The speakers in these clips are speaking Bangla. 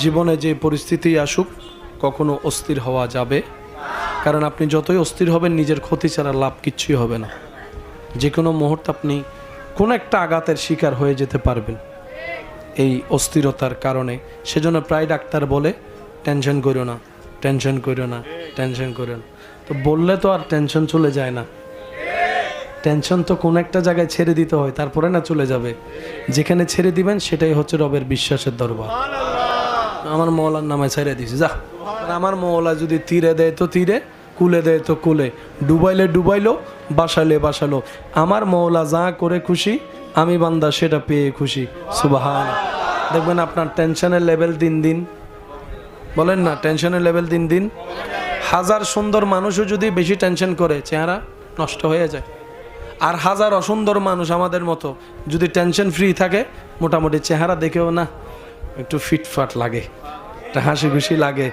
জীবনে যে পরিস্থিতি আসুক কখনো অস্থির হওয়া যাবে, কারণ আপনি যতই অস্থির হবেন নিজের ক্ষতি ছাড়া লাভ কিচ্ছুই হবে না। যে কোনো মুহূর্তে আপনি কোনো একটা আঘাতের শিকার হয়ে যেতে পারবেন এই অস্থিরতার কারণে। সেজন্য প্রায় ডাক্তার বলে টেনশন করো না, টেনশন করো না, টেনশন করো না। তো বললে তো আর টেনশন চলে যায় না, টেনশন তো কোনো একটা জায়গায় ছেড়ে দিতে হয়, তারপরে না চলে যাবে। যেখানে ছেড়ে দিবেন সেটাই হচ্ছে রবের বিশ্বাসের দরবার। আমার মওলার নামে ছেড়ে দিছি যা। আমার মওলা যদি তীরে দেয় তো তীরে, কুলে দেয় তো কুলে, ডুবাইলে ডুবাইলো, বাসালে বাসালো। আমার মওলা যা করে খুশি, আমি বান্দা সেটা পেয়ে খুশি। সুবহান। দেখবেন আপনার টেনশনের লেভেল দিন দিন, বলেন না, টেনশনের লেভেল দিন দিন। হাজার সুন্দর মানুষও যদি বেশি টেনশন করে চেহারা নষ্ট হয়ে যায়। আর হাজার অসুন্দর মানুষ আমাদের মতো যদি টেনশন ফ্রি থাকে, মোটামুটি চেহারা দেখেও না একটু ফিটফাট লাগে, একটা হাসি খুশি লাগে।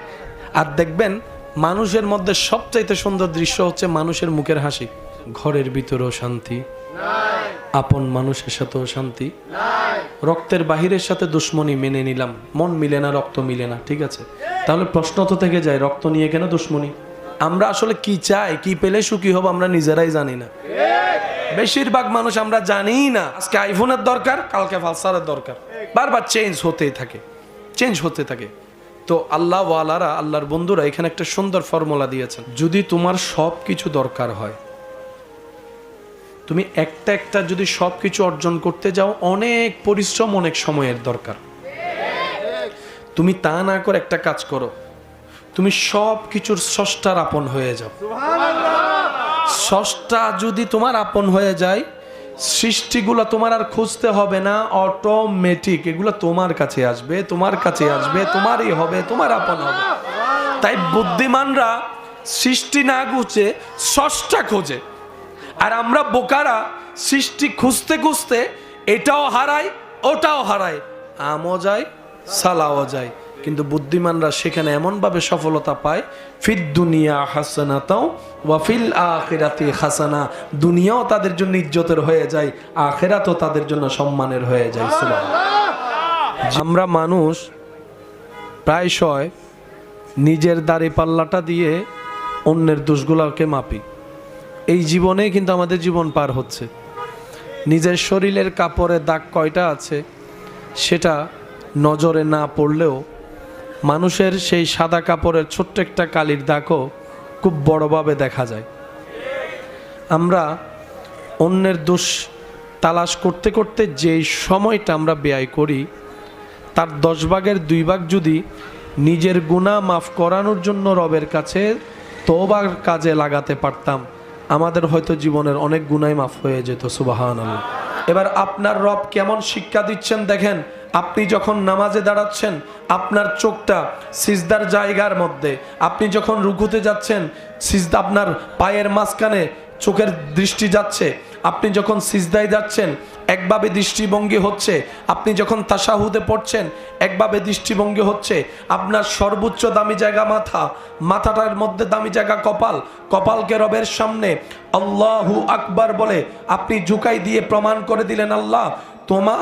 আর দেখবেন মানুষের মধ্যে সবচাইতে সুন্দর দৃশ্য হচ্ছে মানুষের মুখের হাসি। ঘরের ভিতরেও শান্তি, আপন মানুষের সাথেও শান্তি, রক্তের বাহিরের সাথে দুশ্মনী মেনে নিলাম, মন মিলে না, রক্ত মিলে না, ঠিক আছে। তাহলে প্রশ্ন তো থেকে যায়, রক্ত নিয়ে কেন দুশ্মনী? আমরা আসলে কি চাই, কি পেলে সুখী হব আমরা নিজেরাই জানি না। বেশিরভাগ মানুষ আমরা জানি না। আজকে আইফোনের দরকার, কালকে পালসারের দরকার, বারবার চেঞ্জ হতেই থাকে, চেঞ্জ হতে থাকে। তো আল্লাহ ওয়ালারা, আল্লাহর বন্ধুরা এখানে একটা সুন্দর ফর্মুলা দিয়েছেন। যদি তোমার সব কিছু দরকার হয়, তুমি একটা একটা যদি সব কিছু অর্জন করতে যাও, অনেক পরিশ্রম, অনেক সময়ের দরকার। তুমি তা না করে একটা কাজ করো, তুমি সব কিছুর স্রষ্টার আপন হয়ে যাও। স্রষ্টা যদি তোমার আপন হয়ে যায়, সৃষ্টিগুলো তোমার আর খুঁজতে হবে না, অটোমেটিক এগুলো তোমার কাছে আসবে, তোমার কাছে আসবে, তোমারই হবে, তোমার আপন হবে। তাই বুদ্ধিমানরা সৃষ্টি না খুঁজে স্রষ্টা খোঁজে, আর আমরা বোকারা সৃষ্টি খুঁজতে খুঁজতে এটাও হারাই, ওটাও হারাই, আমও যায়, সালাও যায়। কিন্তু বুদ্ধিমানরা সেখানে এমনভাবে সফলতা পায়, ফিদ দুনিয়া হাসানাতাও ওয়া ফিল আখিরাতি হাসানা। দুনিয়াও তাদের জন্য ইজ্জতের হয়ে যায়, আখিরাতও তাদের জন্য সম্মানের হয়ে যায়। সুবহানাল্লাহ। আমরা মানুষ প্রায়শই নিজের দাড়ি পাল্লাটা দিয়ে অন্যের দোষগুলোকে মাপি। এই জীবনে কিন্তু আমাদের জীবন পার হচ্ছে, নিজের শরীরের কাপড়ে দাগ কয়টা আছে সেটা নজরে না পড়লেও মানুষের সেই সাদা কাপড়ের ছোট্ট একটা কালির দাগও খুব বড়ভাবে দেখা যায়। আমরা অন্যের দোষ তালাশ করতে করতে যেই সময়টা আমরা ব্যয় করি, তার 10 ভাগের 2 ভাগ যদি নিজের গুনাহ মাফ করানোর জন্য রবের কাছে তওবার কাজে লাগাতে পারতাম, আমাদের হয়তো জীবনের অনেক গুনাহ মাফ হয়ে যেত। সুবহানাল্লাহ। এবার আপনার রব কেমন শিক্ষা দিচ্ছেন দেখেন। আপনি যখন নামাজে দাঁড়াচ্ছেন, আপনার চোখটা সিজদার জায়গার মধ্যে, আপনি যখন রুকুতে যাচ্ছেন, সিজদা আপনার পায়ের মাঝখানে চোখের দৃষ্টি যাচ্ছে। আপনি যখন সিজদায় যাচ্ছেন একভাবে দৃষ্টিভঙ্গি হচ্ছে, আপনি যখন তাশাহুদে পড়ছেন একভাবে দৃষ্টিভঙ্গি হচ্ছে। আপনার সর্বোচ্চ দামি জায়গা মাথা, মাথাটার মধ্যে দামি জায়গা কপাল, কপালকে রবের সামনে আল্লাহু আকবার বলে আপনি ঝুঁকাই দিয়ে প্রমাণ করে দিলেন, আল্লাহ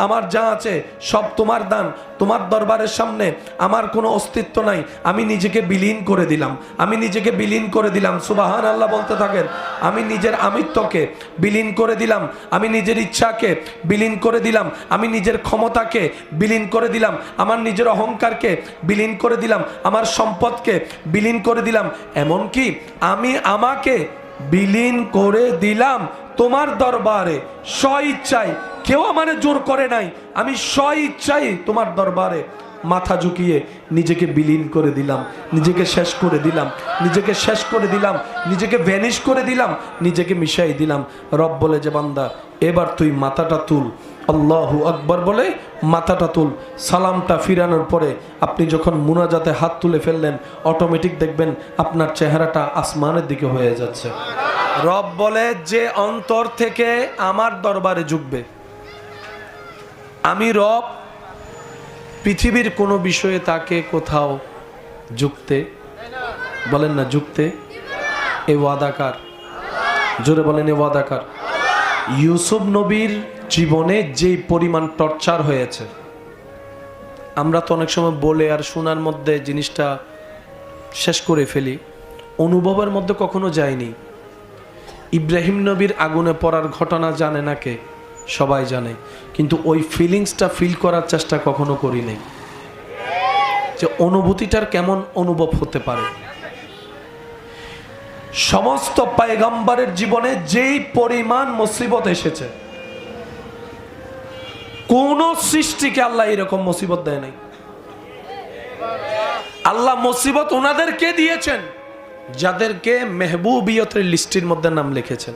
আমার যা আছে সব তোমার দান, তোমার দরবারের সামনে আমার কোনো অস্তিত্ব নাই, আমি নিজেকে বিলীন করে দিলাম, আমি নিজেকে বিলীন করে দিলাম। সুবহানাল্লাহ বলতে থাকেন। আমি নিজের আমিত্বকে বিলীন করে দিলাম, আমি নিজের ইচ্ছাকে বিলীন করে দিলাম, আমি নিজের ক্ষমতাকে বিলীন করে দিলাম, আমার নিজের অহংকারকে বিলীন করে দিলাম, আমার সম্পদকে বিলীন করে দিলাম, এমনকি আমি আমাকে বিলীন করে দিলাম তোমার দরবারে স্ব ইচ্ছায়। কেউ আমারে জোর করে নাই, আমি স্ব ইচ্ছায় তোমার দরবারে মাথা ঝুঁকিয়ে নিজেকে বিলীন করে দিলাম, নিজেকে শেষ করে দিলাম, নিজেকে শেষ করে দিলাম, নিজেকে ভ্যানিশ করে দিলাম, নিজেকে মিশাই দিলাম। রব বলে যে বান্দা এবার তুই মাথাটা তুল, আল্লাহু আকবার বলে মাথাটা তুল। সালামটা ফিরানোর পরে আপনি যখন মুনাজাতে হাত তুলে ফেললেন, অটোমেটিক দেখবেন আপনার চেহারাটা আসমানের দিকে হয়ে যাচ্ছে। রব বলে যে অন্তর থেকে আমার দরবারে ঝুঁকবে, আমি রব পৃথিবীর কোনো বিষয়ে তাকে কোথাও ঝুঁকতে, বলেন না ঝুঁকতে, এ ওয়াদাকার, জোরে বলেন এ ওয়াদাকার। ইউসুফ নবীর জীবনে যে পরিমাণ টর্চার হয়েছে, আমরা তো অনেক সময় বলে আর শোনার মধ্যে জিনিসটা শেষ করে ফেলি, অনুভবের মধ্যে কখনো যায়নি। ইব্রাহিম নবীর আগুনে পড়ার ঘটনা জানে না কে? সবাই জানে, কিন্তু ওই ফিলিংসটা ফিল করার চেষ্টা কখনো করি নাই, যে অনুভূতিটার কেমন অনুভব হতে পারে। সমস্ত পয়গম্বরের জীবনে যেই পরিমাণ মুসিবত এসেছে, কোন সৃষ্টিকে আল্লাহ এরকম মুসিবত দেয় নাই। আল্লাহ মুসিবত ওনাদেরকে দিয়েছেন যাদেরকে মেহবুবিয়তের লিস্টের মধ্যে নাম লিখেছেন।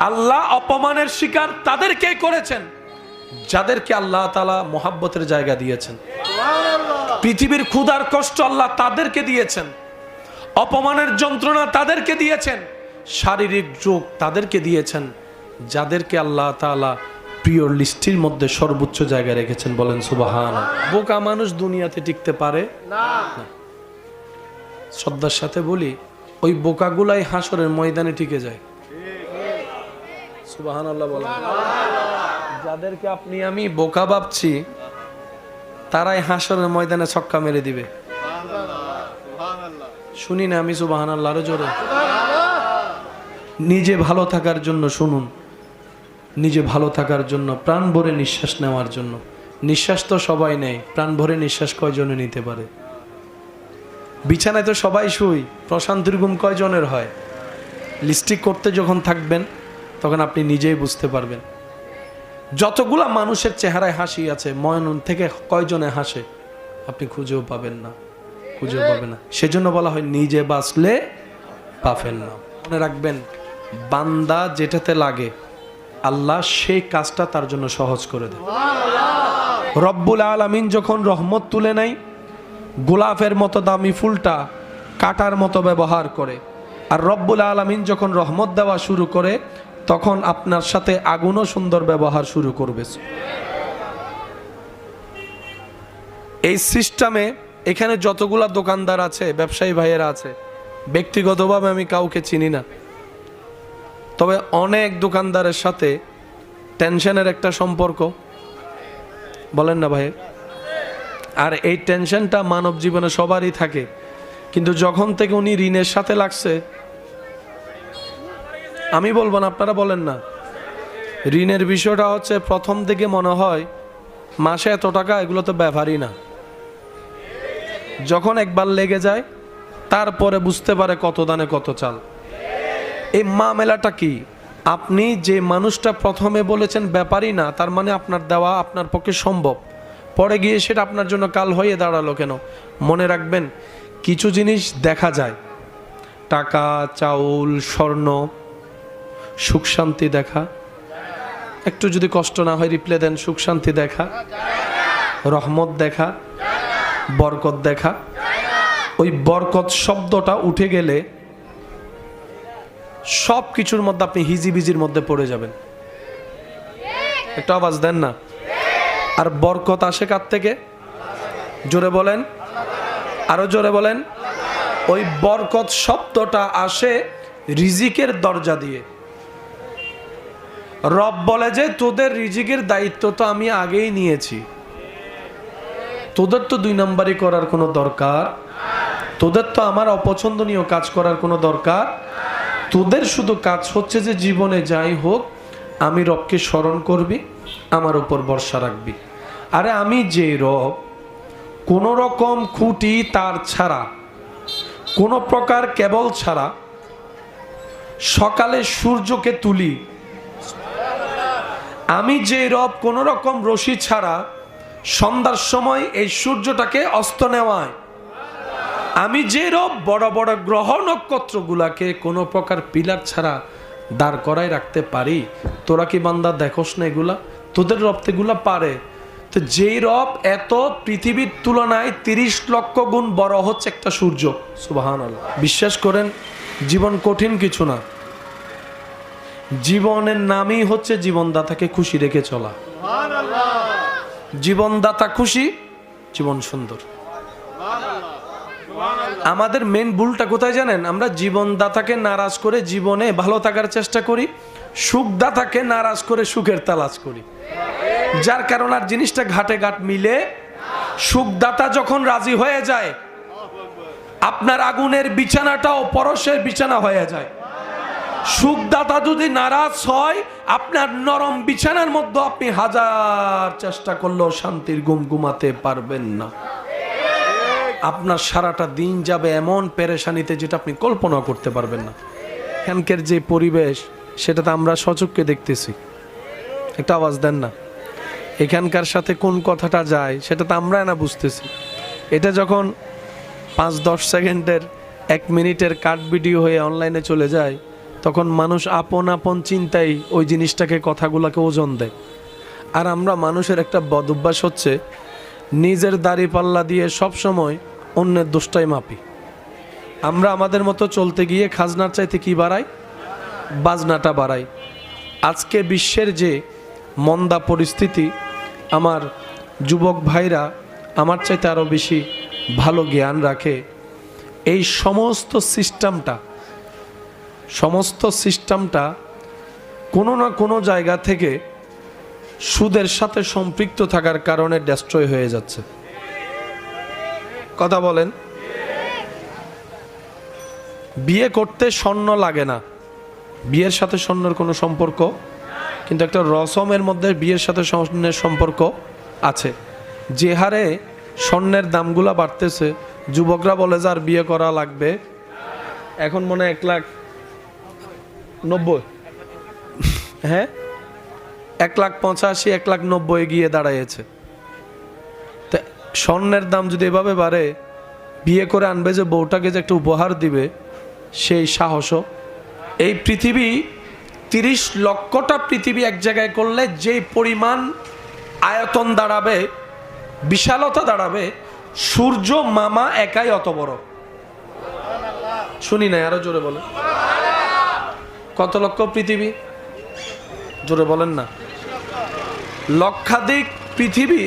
আল্লাহ অপমানের শিকার তাদেরকে করেছেন যাদেরকে আল্লাহ তাআলা মোহাব্বতের জায়গা দিয়েছেন। পৃথিবীর ক্ষুধার কষ্ট আল্লাহ তাদেরকে দিয়েছেন, অপমানের যন্ত্রণা তাদেরকে দিয়েছেন, শারীরিক রোগ তাদেরকে দিয়েছেন, যাদেরকে আল্লাহ তাআলা প্রিয় লিস্টের মধ্যে সর্বোচ্চ জায়গায় রেখেছেন। বলেন সুবহানাল্লাহ। বোকা মানুষ দুনিয়াতে টিকতে পারে না। শ্রদ্ধার সাথে বলি, ওই বোকাগুলাই হাসরের ময়দানে টিকে যায়। সুবহানাল্লাহ বলেন। যাদেরকে আপনি আমি বোকা ভাবছি, তারাই হাসরের ময়দানে ছক্কা মেরে দিবে। শুনি না আমি সুবহানাল্লাহ আরো জোরে। নিজে ভালো থাকার জন্য শুনুন, নিজে ভালো থাকার জন্য, প্রাণ ভরে নিঃশ্বাস নেওয়ার জন্য। নিঃশ্বাস তো সবাই নেয়, প্রাণ ভরে নিঃশ্বাস কয়জনে নিতে পারে? বিছানায় তো সবাই শুই, প্রশান্তির ঘুম কয়জনের হয়? লিস্টিক করতে যখন থাকবেন তখন আপনি নিজেই বুঝতে পারবেন। যতগুলা মানুষের চেহারায় হাসি আছে, ময়নুন থেকে কয়জনে হাসে আপনি খুঁজেও পাবেন না, খুঁজেও পাবেন না। সেজন্য বলা হয় নিজে বাঁচলে পাবেন না। মনে রাখবেন, বান্দা যেটাতে লাগে আল্লাহ সেই কাজটা তার জন্য সহজ করে দেয়। রব্বুল আলামিন যখন রহমত তুলে নেয়, গোলাপের মতো দামি ফুলটা কাটার মতো ব্যবহার করে। আর রব্বুল আলামিন যখন রহমত দেওয়া শুরু করে, তখন আপনার সাথে আগুনও সুন্দর ব্যবহার শুরু করবে। এই সিস্টেমে এখানে যতগুলা দোকানদার আছে, ব্যবসায়ী ভাইয়েরা আছে, ব্যক্তিগতভাবে আমি কাউকে চিনি না, তবে অনেক দোকানদারের সাথে টেনশনের একটা সম্পর্ক, বলেন না ভাই? আর এই টেনশনটা মানব জীবনে সবারই থাকে, কিন্তু যখন থেকে উনি ঋণের সাথে লাগছে, আমি বলবো না, আপনারা বলেন না, ঋণের বিষয়টা হচ্ছে প্রথম দিকে মনে হয় মাসে এত টাকা, এগুলো তো ব্যাপারই না। যখন একবার লেগে যায় তারপরে বুঝতে পারে কত দানে কত চাল। এই মামলাটা কি? আপনি যে মানুষটা প্রথমে বলেছেন ব্যাপারই না, তার মানে আপনার দেওয়া আপনার পক্ষে সম্ভব, পরে গিয়ে সেটা আপনার জন্য কাল হয়ে দাঁড়ালো কেন? মনে রাখবেন, কিছু জিনিস দেখা যায়, টাকা, চাউল, স্বর্ণ, সুখ শান্তি দেখা, একটু যদি কষ্ট না হয় রিপ্লে দেন, সুখ শান্তি দেখা, রহমত দেখা, বরকত দেখা। ওই বরকত শব্দটা উঠে গেলে সব কিছুর মধ্যে আপনি হিজিবিজির মধ্যে পড়ে যাবেন। একটা আওয়াজ দেন না। আর বরকত আসে কার থেকে? জোরে বলেন, আরো জোরে বলেন। ওই বরকত শব্দটা আসে রিজিকের দরজা দিয়ে। রব বলে যে তোদের রিজিকের দায়িত্ব তো আমি আগেই নিয়েছি, তোদের তো দুই নাম্বারই করার কোনো দরকার, তোদের তো আমার অপছন্দনীয় কাজ করার কোনো দরকার, তোদের শুধু কাজ হচ্ছে যে জীবনে যাই হোক আমি রবকে স্মরণ করবি, আমার উপর ভরসা রাখবি। আরে আমি যে রব, কোন রকম খুঁটি তার ছাড়া, কোন প্রকার কেবল ছাড়া সকালে সূর্যকে তুলি, আমি যে রব কোন রকম রশি ছাড়া সন্ধ্যার সময় এই সূর্যটাকে অস্ত নেওয়ায়, আমি যে রব বড় বড় গ্রহ নক্ষত্রগুলাকে কোনো প্রকার পিলার ছাড়া দাঁড় করায় রাখতে পারি। তোরা কি বান্দা দেখোস না এগুলা? তোদের রব এগুলা পারে। তো যেই রব এত পৃথিবীর তুলনায় 30 লক্ষ গুণ বড় হচ্ছে একটা সূর্য। সুবহানাল্লাহ। বিশ্বাস করেন, জীবন কঠিন কিছু না, জীবনের নামই হচ্ছে জীবনদাতাকে খুশি রেখে চলা। জীবনদাতা খুশি, জীবন সুন্দর। আমাদের মেন ভুলটা কোথায় জানেন? আমরা জীবনদাতাকে নারাজ করে জীবনে ভালো থাকার চেষ্টা করি, সুখদাতাকে নারাজ করে সুখের তালাশ করি। যার কারণে আর জিনিসটা ঘাটে ঘাট মিলে। সুখদাতা যখন রাজি হয়ে যায়, আপনার আগুনের বিছানাটাও পরশের বিছানা হয়ে যায়। সুখদাতা যদি নারাজ হয়, আপনার নরম বিছানার মধ্যে আপনি হাজার চেষ্টা করলেও শান্তির ঘুম ঘুমাতে পারবেন না। আপনার সারাটা দিন যাবে এমন পেরেশানিতে যেটা আপনি কল্পনা করতে পারবেন না। এখানকার যে পরিবেশ, সেটা তো আমরা সচক্ষে দেখতেছি। একটা আওয়াজ দেন না, এখানকার সাথে কোন কথাটা যায় সেটা তো আমরা না বুঝতেছি। এটা যখন 5-10 সেকেন্ডের 1 মিনিটের কাট ভিডিও হয়ে অনলাইনে চলে যায়, তখন মানুষ আপন আপন চিন্তায় ওই জিনিসটাকে, কথাগুলোকে ওজন দেয়। আর আমরা মানুষের একটা বদ অভ্যাস হচ্ছে, নিজের দাড়ি পাল্লা দিয়ে সব সময় অন্যের দোষটাই মাপি। আমরা আমাদের মতো চলতে গিয়ে খাজনার চাইতে কি বাড়াই? বাজনাটা বাড়াই। আজকে বিশ্বের যে মন্দা পরিস্থিতি, আমার যুবক ভাইরা আমার চাইতে আরও বেশি ভালো জ্ঞান রাখে। এই সমস্ত সিস্টেমটা কোনো না কোনো জায়গা থেকে সুদের সাথে সম্পৃক্ত থাকার কারণে ডেস্ট্রয় হয়ে যাচ্ছে। কথা বলেন। বিয়ে করতে স্বর্ণ লাগে না, বিয়ের সাথে স্বর্ণের কোনো সম্পর্ক, কিন্তু একটা রসমের মধ্যে বিয়ের সাথে স্বর্ণের সম্পর্ক আছে। যে হারে স্বর্ণের দামগুলা বাড়তেছে, যুবকরা বলে যে আর বিয়ে করা লাগবে। এখন মনে হয় 1,90,000, হ্যাঁ 1,85,000, 1,90,000 গিয়ে দাঁড়াইছে। তা স্বর্ণের দাম যদি এভাবে বাড়ে, বিয়ে করে আনবে যে বউটাকে যে একটা উপহার দিবে, সেই সাহসও। এই পৃথিবী 30 লক্ষটা পৃথিবী এক জায়গায় করলে যে পরিমাণ আয়তন দাঁড়াবে, বিশালতা দাঁড়াবে, সূর্য মামা একাই অত বড়। শুনি না, আরো জোরে বলেন। কত লক্ষ পৃথিবী? জোরে বলেন না। লক্ষাধিক পৃথিবী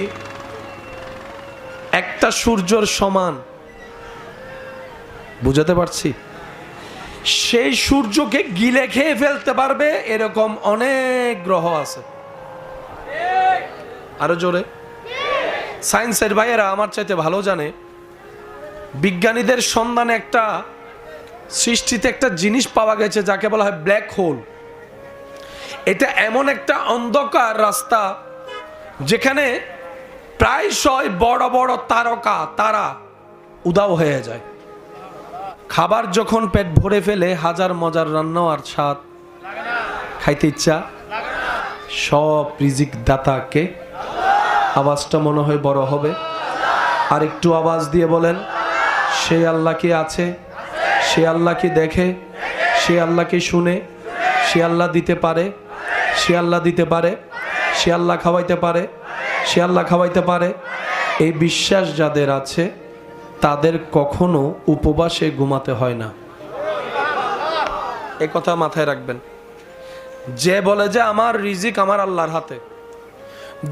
একটা সূর্যর সমান। বুঝাতে পারছি? সেই সূর্যকে গিলে খেয়ে ফেলতে পারবে এরকম অনেক গ্রহ আছে। আরো জোরে। সায়েন্সের ভাইয়েরা আমার চাইতে ভালো জানে, বিজ্ঞানীদের সন্ধানে একটা সৃষ্টিতে একটা জিনিস পাওয়া গেছে যাকে বলা হয় ব্ল্যাক হোল। এটা এমন একটা অন্ধকার রাস্তা যেখানে প্রায়শই বড় বড় তারা উধাও হয়ে যায়। খাবার যখন পেট ভরে ফেলে, হাজার মজার রান্না আর স্বাদ খাইতে ইচ্ছা, সব রিজিক দাতাকে। আওয়াজটা মনে হয় বড় হবে, আর একটু আওয়াজ দিয়ে বলেন, সে আল্লাহ কি আছে? সে আল্লাহ কি দেখে? সে আল্লাহ কি শুনে? সে আল্লাহ দিতে পারে, সে আল্লাহ দিতে পারে, সে আল্লাহ খাওয়াইতে পারে, সে আল্লাহ খাওয়াইতে পারে। এই বিশ্বাস যাদের আছে, তাদের কখনো উপবাসে ঘুমাতে হয় না। এই কথা মাথায় রাখবেন। যে বলে যে আমার রিজিক আমার আল্লাহর হাতে,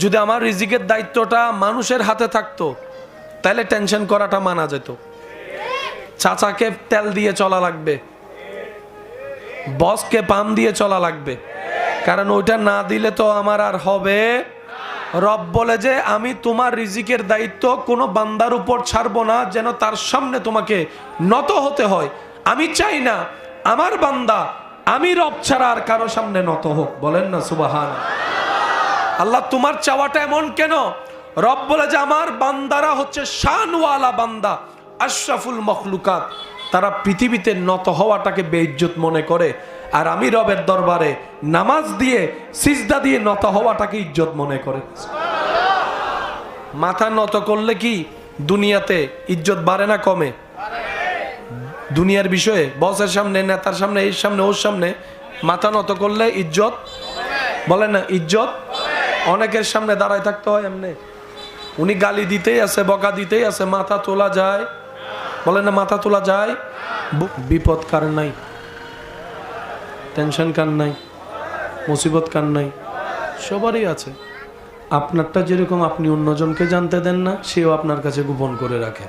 যদি আমার রিজিকের দায়িত্বটা মানুষের হাতে থাকতো, তাহলে টেনশন করাটা মানা যেত। চাচাকে তেল দিয়ে চলা লাগবে, বসকে পাম দিয়ে চলা লাগবে, কারণ ওইটা না দিলে তো আমার আর হবে। রব বলে যে আমি তোমার রিজিকের দায়িত্ব কোনো বান্দার উপর ছাড়বো না, যেন তার সামনে তোমাকে নত হতে হয়। আমি চাই না আমার বান্দা আমি রব ছাড়া আর কারো সামনে নত হোক। বলেন না সুবহান। আল্লাহ তোমার চাওয়াটা এমন কেন? রব বলে যে আমার বান্দারা হচ্ছে শানওয়ালা বান্দা, আশরাফুল মখলুকাত। তারা পৃথিবীতে নত হওয়াটাকে বেইজ্জত মনে করে, আর আমি রবের দরবারে নামাজ দিয়ে সিজদা দিয়ে নত হওয়াটাকে ইজ্জত মনে করে। মাথা নত করলে কি দুনিয়াতে ইজ্জত বাড়ে না কমে? দুনিয়ার বিষয়ে বসের সামনে, নেতার সামনে, এর সামনে, ওর সামনে মাথা নত করলে ইজ্জত, বলেন না ইজ্জত। অনেকের সামনে দাঁড়ায় থাকতে হয় এমনি, উনি গালি দিতেই আছে, বকা দিতেই আছে, মাথা তোলা যায়? বলেন না মাথা তোলা যায়? বিপদ কার নাই? টেনশন কার নাই? মুসিবত কার নাই? সবারই আছে। আপনারটা যেরকম আপনি অন্যজনকে জানতে দেন না, সেও আপনার কাছে গোপন করে রাখে।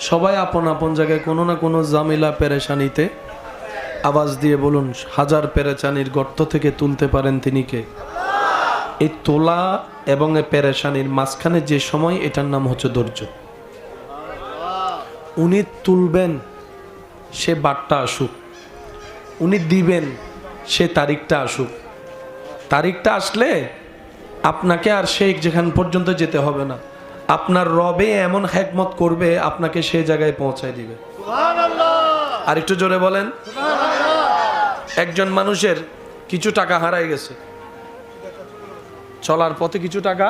সবাই আপন আপন জায়গায় কোনো না কোনো জামিলা পেরেশানিতে। আওয়াজ দিয়ে বলুন, হাজার পেরেশানির গর্ত থেকে তুলতে পারেন তিনি কে? এই তোলা এবং এই পেরেশানির মাঝখানে যে সময়, এটার নাম হচ্ছে ধৈর্য। উনি তুলবেন, সে বারটা আসুক, উনি দিবেন, সে তারিখটা আসুক। তারিখটা আসলে আপনাকে আর সেই যেখান পর্যন্ত যেতে হবে না, আপনার রবে এমন হিকমত করবে আপনাকে সেই জায়গায় পৌঁছায় দিবে। আর একটু জোরে বলেন। একজন মানুষের কিছু টাকা হারাই গেছে, চলার পথে কিছু টাকা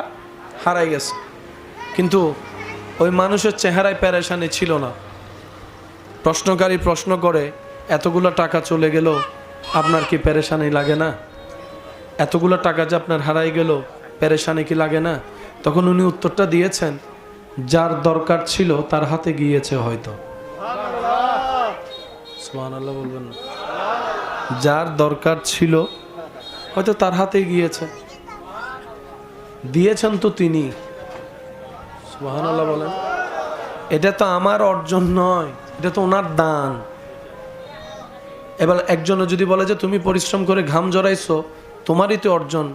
হারাই গেছে, কিন্তু ওই মানুষের চেহারায় পেরেশানি ছিল না। প্রশ্নকারী প্রশ্ন করে, এতগুলো টাকা চলে গেল, আপনার কি পেরেশানি লাগে না? এতগুলো টাকা যে আপনার হারাই গেল, পেরেশানি কি লাগে না? তখন উনি উত্তরটা দিয়েছেন, যার দরকার ছিল তার হাতে গিয়েছে হয়তো। সুবহানাল্লাহ বলবেন না? যার দরকার ছিল হয়তো তার হাতে গিয়েছে, দিয়েছেন তো তিনি। সুবহানাল্লাহ বলেন। এটা তো আমার অর্জন নয়, এটা তো ওনার দান। এবার একজনে যদি বলে যে তুমি পরিশ্রম করে ঘাম জড়াইছো, তোমারই তো অর্জন,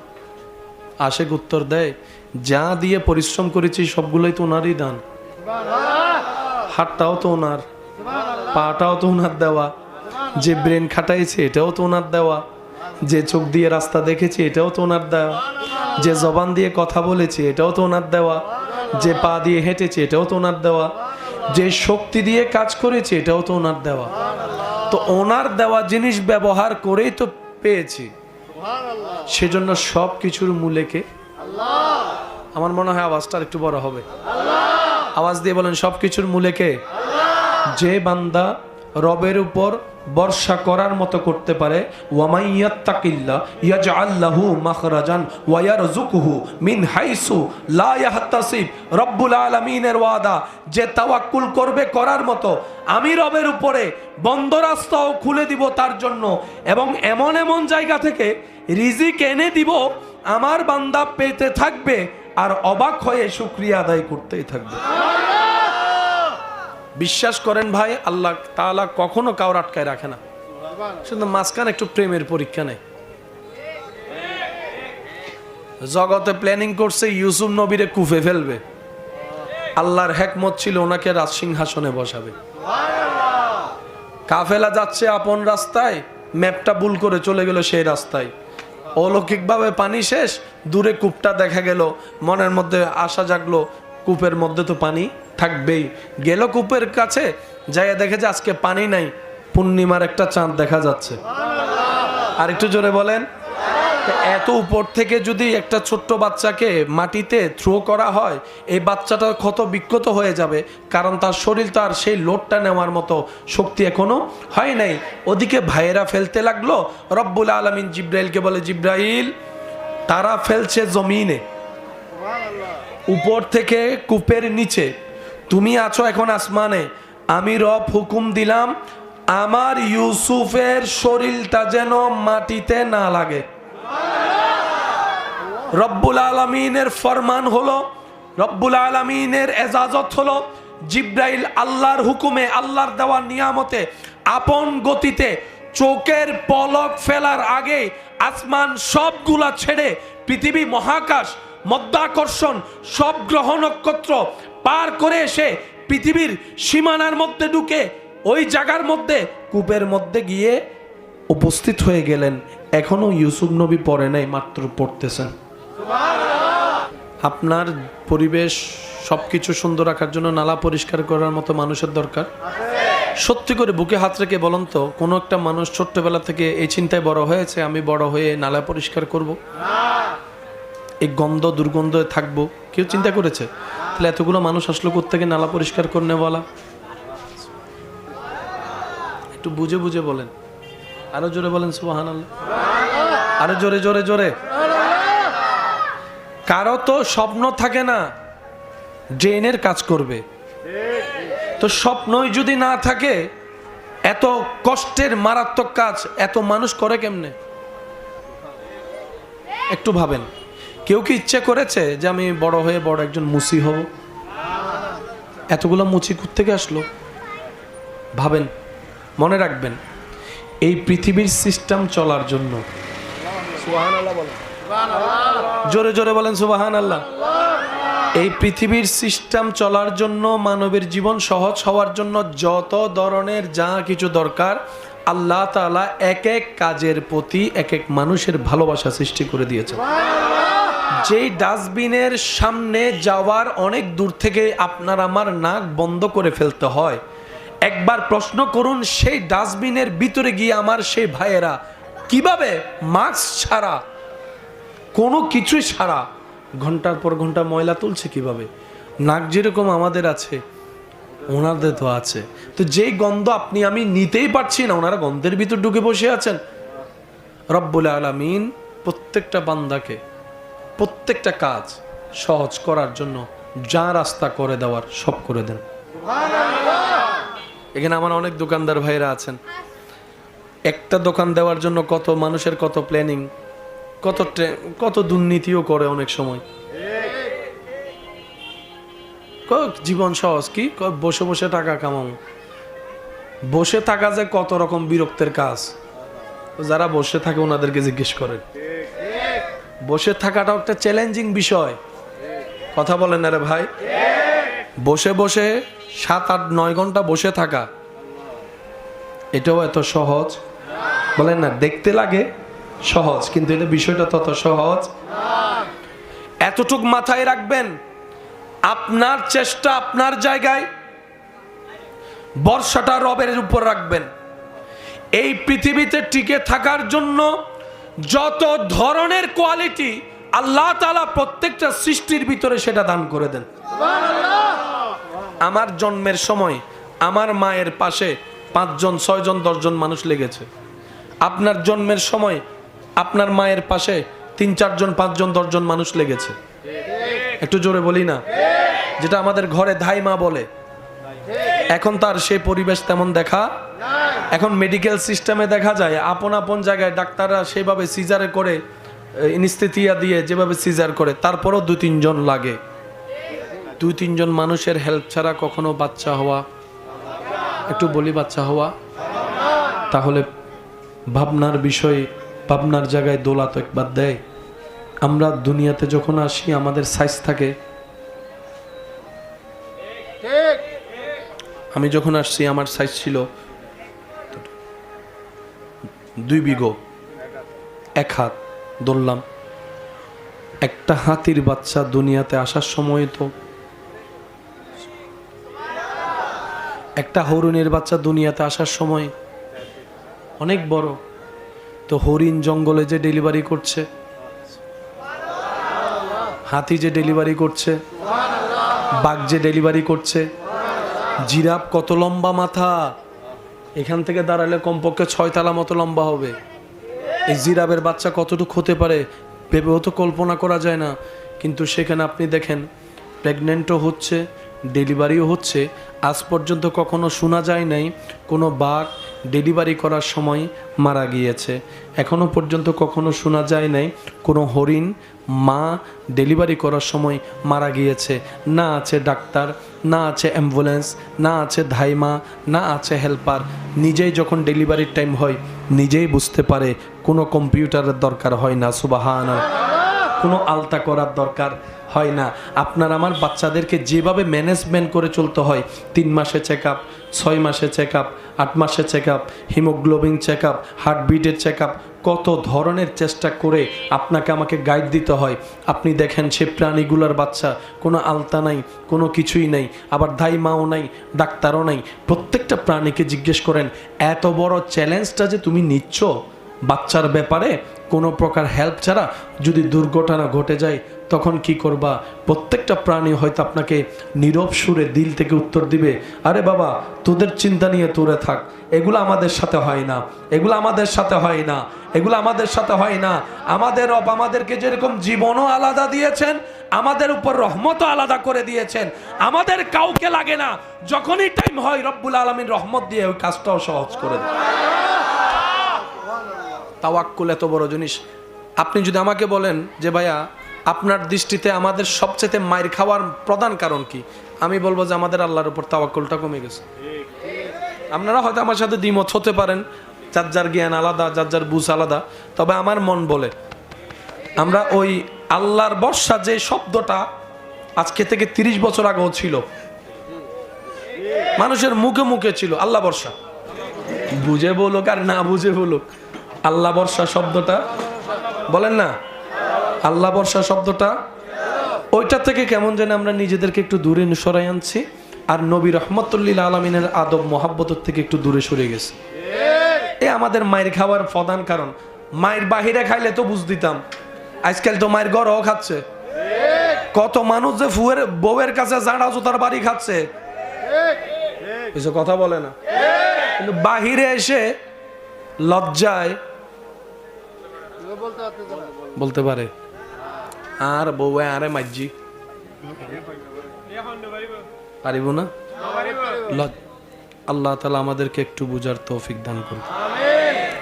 আশেক উত্তর দেয়, যা দিয়ে পরিশ্রম করেছি সবগুলোই তো ওনারই দান। হাতটাও তো ওনার, পাটাও তো ওনার দেওয়া, যে ব্রেন খাটাইছে এটাও তো ওনার দেওয়া, যে চোখ দিয়ে রাস্তা দেখেছি এটাও তো ওনার দেওয়া, যে জবান দিয়ে কথা বলেছি এটাও তো ওনার দেওয়া, যে পা দিয়ে হেঁটেছি এটাও তো ওনার দেওয়া, যে শক্তি দিয়ে কাজ করেছি এটাও তো ওনার দেওয়া। তো ওনার দেওয়া জিনিস ব্যবহার করেই তো পেয়েছি, সেজন্য সব কিছুর মূলে কে? আমার মনে হয় আওয়াজটা একটু বড় হবে, আওয়াজ দিয়ে বলেন, সব কিছুর মূলে কে? যে বান্দা রবের উপর বর্ষা করার মতো করতে পারে, ওয়ামাইয়াত্তাকিল্লাহ ইয়াজআল লাহু মাখরাজান ওয়া ইয়ারযুকুহু মিন হাইসু লা ইয়াহতাসিব। রব্বুল আলামিনের ওয়াদা, যে তাওয়াক্কুল করবে করার মতো, আমি রবের উপরে বন্ধ রাস্তাও খুলে দিব তার জন্য, এবং এমন এমন জায়গা থেকে রিজিক এনে দিব, আমার বান্দা পেতে থাকবে আর অবাক হয়ে শুকরিয়া আদায় করতেই থাকবে। বিশ্বাস করেন ভাই, আল্লাহ তাআলা কখনো কাউর আটকায় রাখে না, শুধু মাঝখানে একটু প্রেমের পরীক্ষা নেই। জগতে প্ল্যানিং করছে ইউসুফ নবীরে কুফে ফেলবে, আল্লাহর হিকমত ছিল ওনাকে রাজসিংহাসনে বসাবে। কাফেলা যাচ্ছে আপন রাস্তায়, ম্যাপটা ভুল করে চলে গেল সেই রাস্তায়, অলৌকিকভাবে পানি শেষ, দূরে কূপটা দেখা গেল, মনের মধ্যে আশা জাগলো কূপের মধ্যে তো পানি থাকবেই। গেল কূপের কাছে, যাইয়া দেখে যে আজকে পানি নাই, পূর্ণিমার একটা চাঁদ দেখা যাচ্ছে। আর একটু জোরে বলেন। এত উপর থেকে যদি একটা ছোট্ট বাচ্চাকে মাটিতে থ্রো করা হয়, এই বাচ্চাটা ক্ষত বিক্ষত হয়ে যাবে, কারণ তার শরীর তো আর সেই লোডটা নেওয়ার মতো শক্তি এখনো হয় নাই। ওদিকে ভাইয়েরা ফেলতে লাগলো, রব্বুল আলামিন জিব্রাইলকে বলে, জিব্রাইল তারা ফেলছে জমিনে, উপর থেকে কূপের নিচে, তুমি আছো এখন আসমানে, আমি রব হুকুম দিলাম আমার ইউসুফের শরীরটা যেন মাটিতে না লাগে। রব্বুল আলামিনের ফরমান হলো, রব্বুল আলামিনের এজাজত হলো, জিব্রাইল আল্লাহর হুকুমে, আল্লাহর দেওয়া নিয়ামতে আপন গতিতে চোখের পলক ফেলার আগে আসমান সবগুলা ছেড়ে পৃথিবী, মহাকাশ, মধ্যাকর্ষণ, সব গ্রহ নক্ষত্র পার করে এসে পৃথিবীর সীমানার মধ্যে ঢুকে ওই জায়গার মধ্যে কূপের মধ্যে গিয়ে উপস্থিত হয়ে গেলেন। এখনো ইউসুফ নবী পড়ে নাই, মাত্র পড়তেছেন। আপনার পরিবেশ সবকিছু সুন্দর রাখার জন্য নালা পরিষ্কার করার মতো মানুষের দরকার। সত্যি করে বুকে হাত রেখে বলুন তো, কোনো একটা মানুষ ছোট্টবেলা থেকে এই চিন্তায় বড় হয়েছে আমি বড় হয়ে নালা পরিষ্কার করব, এই গন্ধ দুর্গন্ধে থাকবো? কেউ চিন্তা করেছে? তাহলে এতগুলো মানুষ আসলো কোত্থেকে নালা পরিষ্কার করনে বলা? একটু বুঝে বুঝে বলেন, আরো জোরে বলেন সুবহানাল্লাহ, আরো জোরে জোরে জোরে। কারো তো স্বপ্ন থাকে না ড্রেনের কাজ করবে, তো স্বপ্নই যদি না থাকে, এত কষ্টের মারাত্মক কাজ এত মানুষ করে কেমনে? একটু ভাবেন, কেউ কি ইচ্ছে করেছে যে আমি বড় হয়ে বড় একজন মুসি হব? এতগুলো মুচি কোত্থেকে আসলো? ভাবেন, মনে রাখবেন, এই পৃথিবীর সিস্টেম চলার জন্য, সুবহানাল্লাহ বলেন, জোরে জোরে বলেন সুবহানাল্লাহ। এই পৃথিবীর সিস্টেম চলার জন্য, মানবের জীবন সহজ হওয়ার জন্য যত ধরনের যা কিছু দরকার, আল্লাহ তাআলা এক এক কাজের প্রতি এক এক মানুষের ভালোবাসা সৃষ্টি করে দিয়েছেন। যেই ডাস্টবিনের সামনে যাওয়ার অনেক দূর থেকে আপনার আমার নাক বন্ধ করে ফেলতে হয়, একবার প্রশ্ন করুন সেই ডাস্টবিনের ভিতরে গিয়ে আমার সেই ভাইয়েরা কিভাবে মাস্ক ছাড়া, কোনো কিছুই ছাড়া ঘন্টার পর ঘন্টা ময়লা তুলছে কিভাবে। নাক যেরকম আমাদের আছে ওনাদের তো আছে। তো যেই গন্ধ আপনি আমি নিতেই পারছি না, ওনারা গন্ধের ভিতর ঢুকে বসে আছেন। রব্বুল আলামিন প্রত্যেকটা বান্দাকে প্রত্যেকটা কাজ সহজ করার জন্য যা রাস্তা করে দেওয়ার সব করে দেন। এখানে আমার অনেক দোকানদার ভাইরা আছেন, একটা দোকান দেওয়ার জন্য কত মানুষের কত প্ল্যানিং, কত দুর্নীতিও করে অনেক সময়। জীবন সহজ কি, বসে বসে টাকা কামাবো। বসে থাকা যে কত রকম বিরক্তের কাজ, যারা বসে থাকে ওনাদেরকে জিজ্ঞেস করেন। বসে থাকাটাও একটা চ্যালেঞ্জিং বিষয়, কথা বলেন না রে ভাই। বসে বসে 7-8-9 ঘন্টা বসে থাকা, এটাও এত সহজ বলেন না। দেখতে লাগে সহজ, কিন্তু এটা বিষয়টা তত সহজ। এতটুক মাথায় রাখবেন, আপনার চেষ্টা আপনার জায়গায়, ভরসাটা রবের উপর রাখবেন। এই পৃথিবীতে টিকে থাকার জন্য যত ধরনের কোয়ালিটি আল্লাহ তাআলা প্রত্যেকটা সৃষ্টির ভিতরে সেটা দান করে দেন। আমার জন্মের সময় আমার মায়ের পাশে 5 জন 6 জন 10 জন মানুষ লেগেছে। আপনার জন্মের সময় আপনার মায়ের পাশে 3-4 জন 5 জন 10 জন মানুষ লেগেছে। একটু জোরে বলি না, যেটা আমাদের ঘরে ধাইমা বলে। এখন তার সেই পরিবেশ তেমন দেখা, এখন মেডিকেল সিস্টেমে দেখা যায় আপন আপন জায়গায় ডাক্তাররা সেভাবে সিজারে করে, ইনস্থেথিয়া দিয়ে যেভাবে সিজার করে, তারপরও 2-3 জন লাগে। 2-3 জন মানুষের হেল্প ছাড়া কখনো বাচ্চা হওয়া, একটু বলি বাচ্চা হওয়া, তাহলে ভাবনার বিষয়, ভাবনার জায়গায় দোলা তো একবার দেয়। আমরা দুনিয়াতে যখন আসি আমাদের সাইজ থাকে। আমি যখন আসছি আমার সাইজ ছিল 2 বিঘো 1 হাত ধরলাম। একটা হাতির বাচ্চা দুনিয়াতে আসার সময় তো, একটা হরিণের বাচ্চা দুনিয়াতে আসার সময় অনেক বড়। তো হরিণ জঙ্গলে যে ডেলিভারি করছে, হাতি যে ডেলিভারি করছে, বাঘ যে ডেলিভারি করছে, জিরাফ কত লম্বা মাথা, এখান থেকে দাঁড়ালে কমপক্ষে 6 তলা মতো লম্বা হবে। এই জিরাফের বাচ্চা কতটুকু হতে পারে ভেবেও তো কল্পনা করা যায় না। কিন্তু সেখানে আপনি দেখেন প্রেগনেন্টও হচ্ছে, ডেলিভারিও হচ্ছে। আজ পর্যন্ত কখনো শোনা যায় নাই কোনো বাঘ ডেলিভারি করার সময় মারা গিয়েছে। এখনো পর্যন্ত কখনো শোনা যায় নাই কোনো হরিণ মা ডেলিভারি করার সময় মারা গিয়েছে। না আছে ডাক্তার, না আছে অ্যাম্বুলেন্স, না আছে ধাইমা, না আছে হেল্পার। নিজেই যখন ডেলিভারির টাইম হয় নিজেই বুঝতে পারে, কোনো কম্পিউটারের দরকার হয় না, সুবহানাল্লাহ, কোনো আলতা করার দরকার হয় না। আপনার আমার বাচ্চাদেরকে যেভাবে ম্যানেজমেন্ট করে চলতে হয়, 3 মাসে চেক আপ, 6 মাসে চেক আপ, 8 মাসে check up, haemoglobin check up, হার্টবিটের চেক আপ, কত ধরনের চেষ্টা করে আপনাকে আমাকে গাইড দিতে হয়। আপনি দেখেন সে প্রাণীগুলোর বাচ্চা কোনো আলতা নাই, কোনো কিছুই নাই, আবার ধাইমাও নাই, ডাক্তারও নাই। প্রত্যেকটা প্রাণীকে জিজ্ঞেস করেন, এত বড় চ্যালেঞ্জটা যে তুমি নিচ্ছ বাচ্চার ব্যাপারে কোনো প্রকার হেল্প ছাড়া, যদি দুর্ঘটনা ঘটে যায় তখন কি করবা? প্রত্যেকটা প্রাণী হয়তো আপনাকে নীরব সুরে দিল থেকে উত্তর দিবে, আরে বাবা তোদের চিন্তা নিয়ে তোরে থাক, এগুলো আমাদের সাথে হয় না, এগুলো আমাদের সাথে হয় না, এগুলো আমাদের সাথে হয় না। আমাদের রব আমাদেরকে যেরকম জীবনও আলাদা দিয়েছেন, আমাদের উপর রহমতও আলাদা করে দিয়েছেন। আমাদের কাউকে লাগে না, যখনই টাইম হয় রব্বুল আলামিন রহমত দিয়ে ওই কাজটাও সহজ করে দেয়। তাওয়াক্কুল এত বড় জিনিস। আপনি যদি আমাকে বলেন যে ভাইয়া আপনার দৃষ্টিতে আমাদের সবচেয়ে মাইর খাওয়ার প্রধান কারণ কি, আমি বলবো যে আমাদের আল্লাহর উপর তাওয়াক্কুলটা কমে গেছে। আপনারা হয়তো আমার সাথে দ্বিমত হতে পারেন, যার যার জ্ঞান আলাদা, যার যার বুঝ আলাদা, তবে আমার মন বলে আমরা ওই আল্লাহর বর্ষা যে শব্দটা আজকে থেকে 30 বছর আগেও ছিল, মানুষের মুখে মুখে ছিল আল্লাহ বর্ষা, বুঝে বলুক আর না বুঝে বলুক, আল্লাহ বর্ষা শব্দটা বলেন না, আল্লাহ বর্ষা শব্দটা ওইটা থেকে কেমন যেন আমরা নিজেদেরকে একটু দূরে সরাই আনছি, আর নবী রহমতুল্লিল আলমিনের আদব মোহাব্বতের থেকে একটু দূরে সরে গেছে। এ আমাদের মায়ের খাওয়ার প্রধান কারণ। মায়ের বাহিরে খাইলে তো বুঝ দিতাম, আজকাল তো মায়ের ঘরও খাচ্ছে। কত মানুষ যে ফুয়ের বউয়ের কাছে জাড়া জুতার বাড়ি খাচ্ছে, কিছু কথা বলে না, কিন্তু বাহিরে এসে লজ্জায় বলতে পারে আর বউয়ে আরে মাইজি পারিব না। আল্লাহ তাআলা আমাদেরকে একটু বুঝার তৌফিক দান করুন।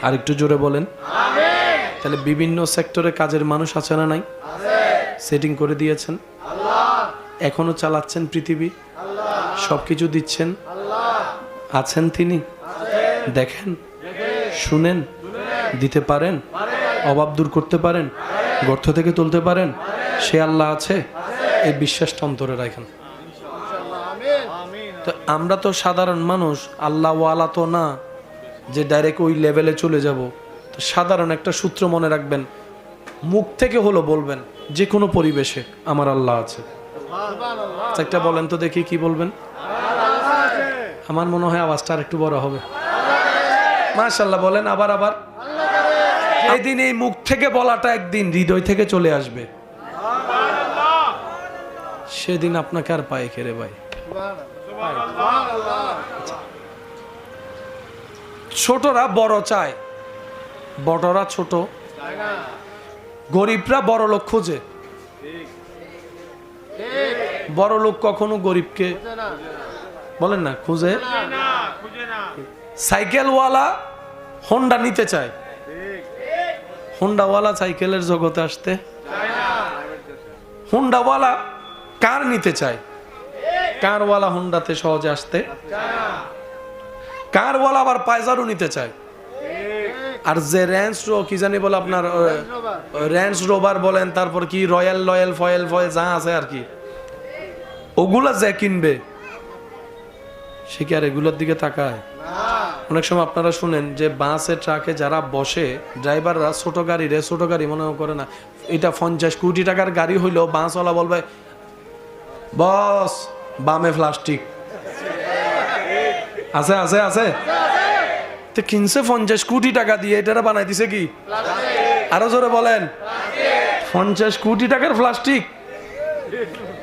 আর একটু জোরে বলেন। তাহলে বিভিন্ন সেক্টরে কাজের মানুষ আছে না নাই? সেটিং করে দিয়েছেন, এখনো চালাচ্ছেন পৃথিবী, সবকিছু দিচ্ছেন, আছেন তিনি, দেখেন, শুনেন, দিতে পারেন, অভাব দূর করতে পারেন, গর্ত থেকে তুলতে পারেন, সে আল্লাহ আছে, এই বিশ্বাসটা অন্তরে রাখেন। তো আমরা তো সাধারণ মানুষ, আল্লাহ ওয়ালা তো না যে ডাইরেক্ট ওই লেভেলে চলে যাব। তো সাধারণ একটা সূত্র মনে রাখবেন, মুখ থেকে হলো বলবেন যে কোনো পরিবেশে আমার আল্লাহ আছে। একটা বলেন তো দেখি কি বলবেন। আমার মনে হয় আওয়াজটা আর একটু বড় হবে। মাশাআল্লাহ বলেন আবার আবার। এই দিন এই মুখ থেকে বলাটা একদিন হৃদয় থেকে চলে আসবে, সেদিন আপনাকে আর পায়ে খেরে ভাই। ছোটরা বড় চায়, বড়রা ছোট, গরিবরা বড় লোক খোঁজে, বড় লোক কখনো গরিবকে বলেন না খুঁজে। সাইকেলওয়ালা হোন্ডা নিতে চায়, হোন্ডাওয়ালা সাইকেলের জগতে আসতে, হোন্ডাওয়ালা কার নিতে চায়, কারওয়ালা হোন্ডাতে সহজে আসতে, কারওয়ালা আবার পায়জারও নিতে চায়। আর যে রেঞ্জ কি জানি বলে আপনার রেঞ্জ রোভার বলেন, তারপর কি রয়্যাল লয়েল ফয়েল ফয়েল যা আছে আর কি, ওগুলা যে কিনবে সে কি আর এগুলোর দিকে তাকায়? অনেক সময় আপনারা শুনেন যে বাসে ট্রাকে যারা বসে, ড্রাইভাররা ছোট গাড়ি মনে করে না, এটা 50 কোটি টাকার গাড়ি হইলেও বাসওয়ালা বলবে বস বামে প্লাস্টিক আছে আছে আছে, তো কিনছে 50 কোটি টাকা দিয়ে, এটা বানাই দিছে কি? আরো জোরে বলেন। 50 কোটি টাকার প্লাস্টিক।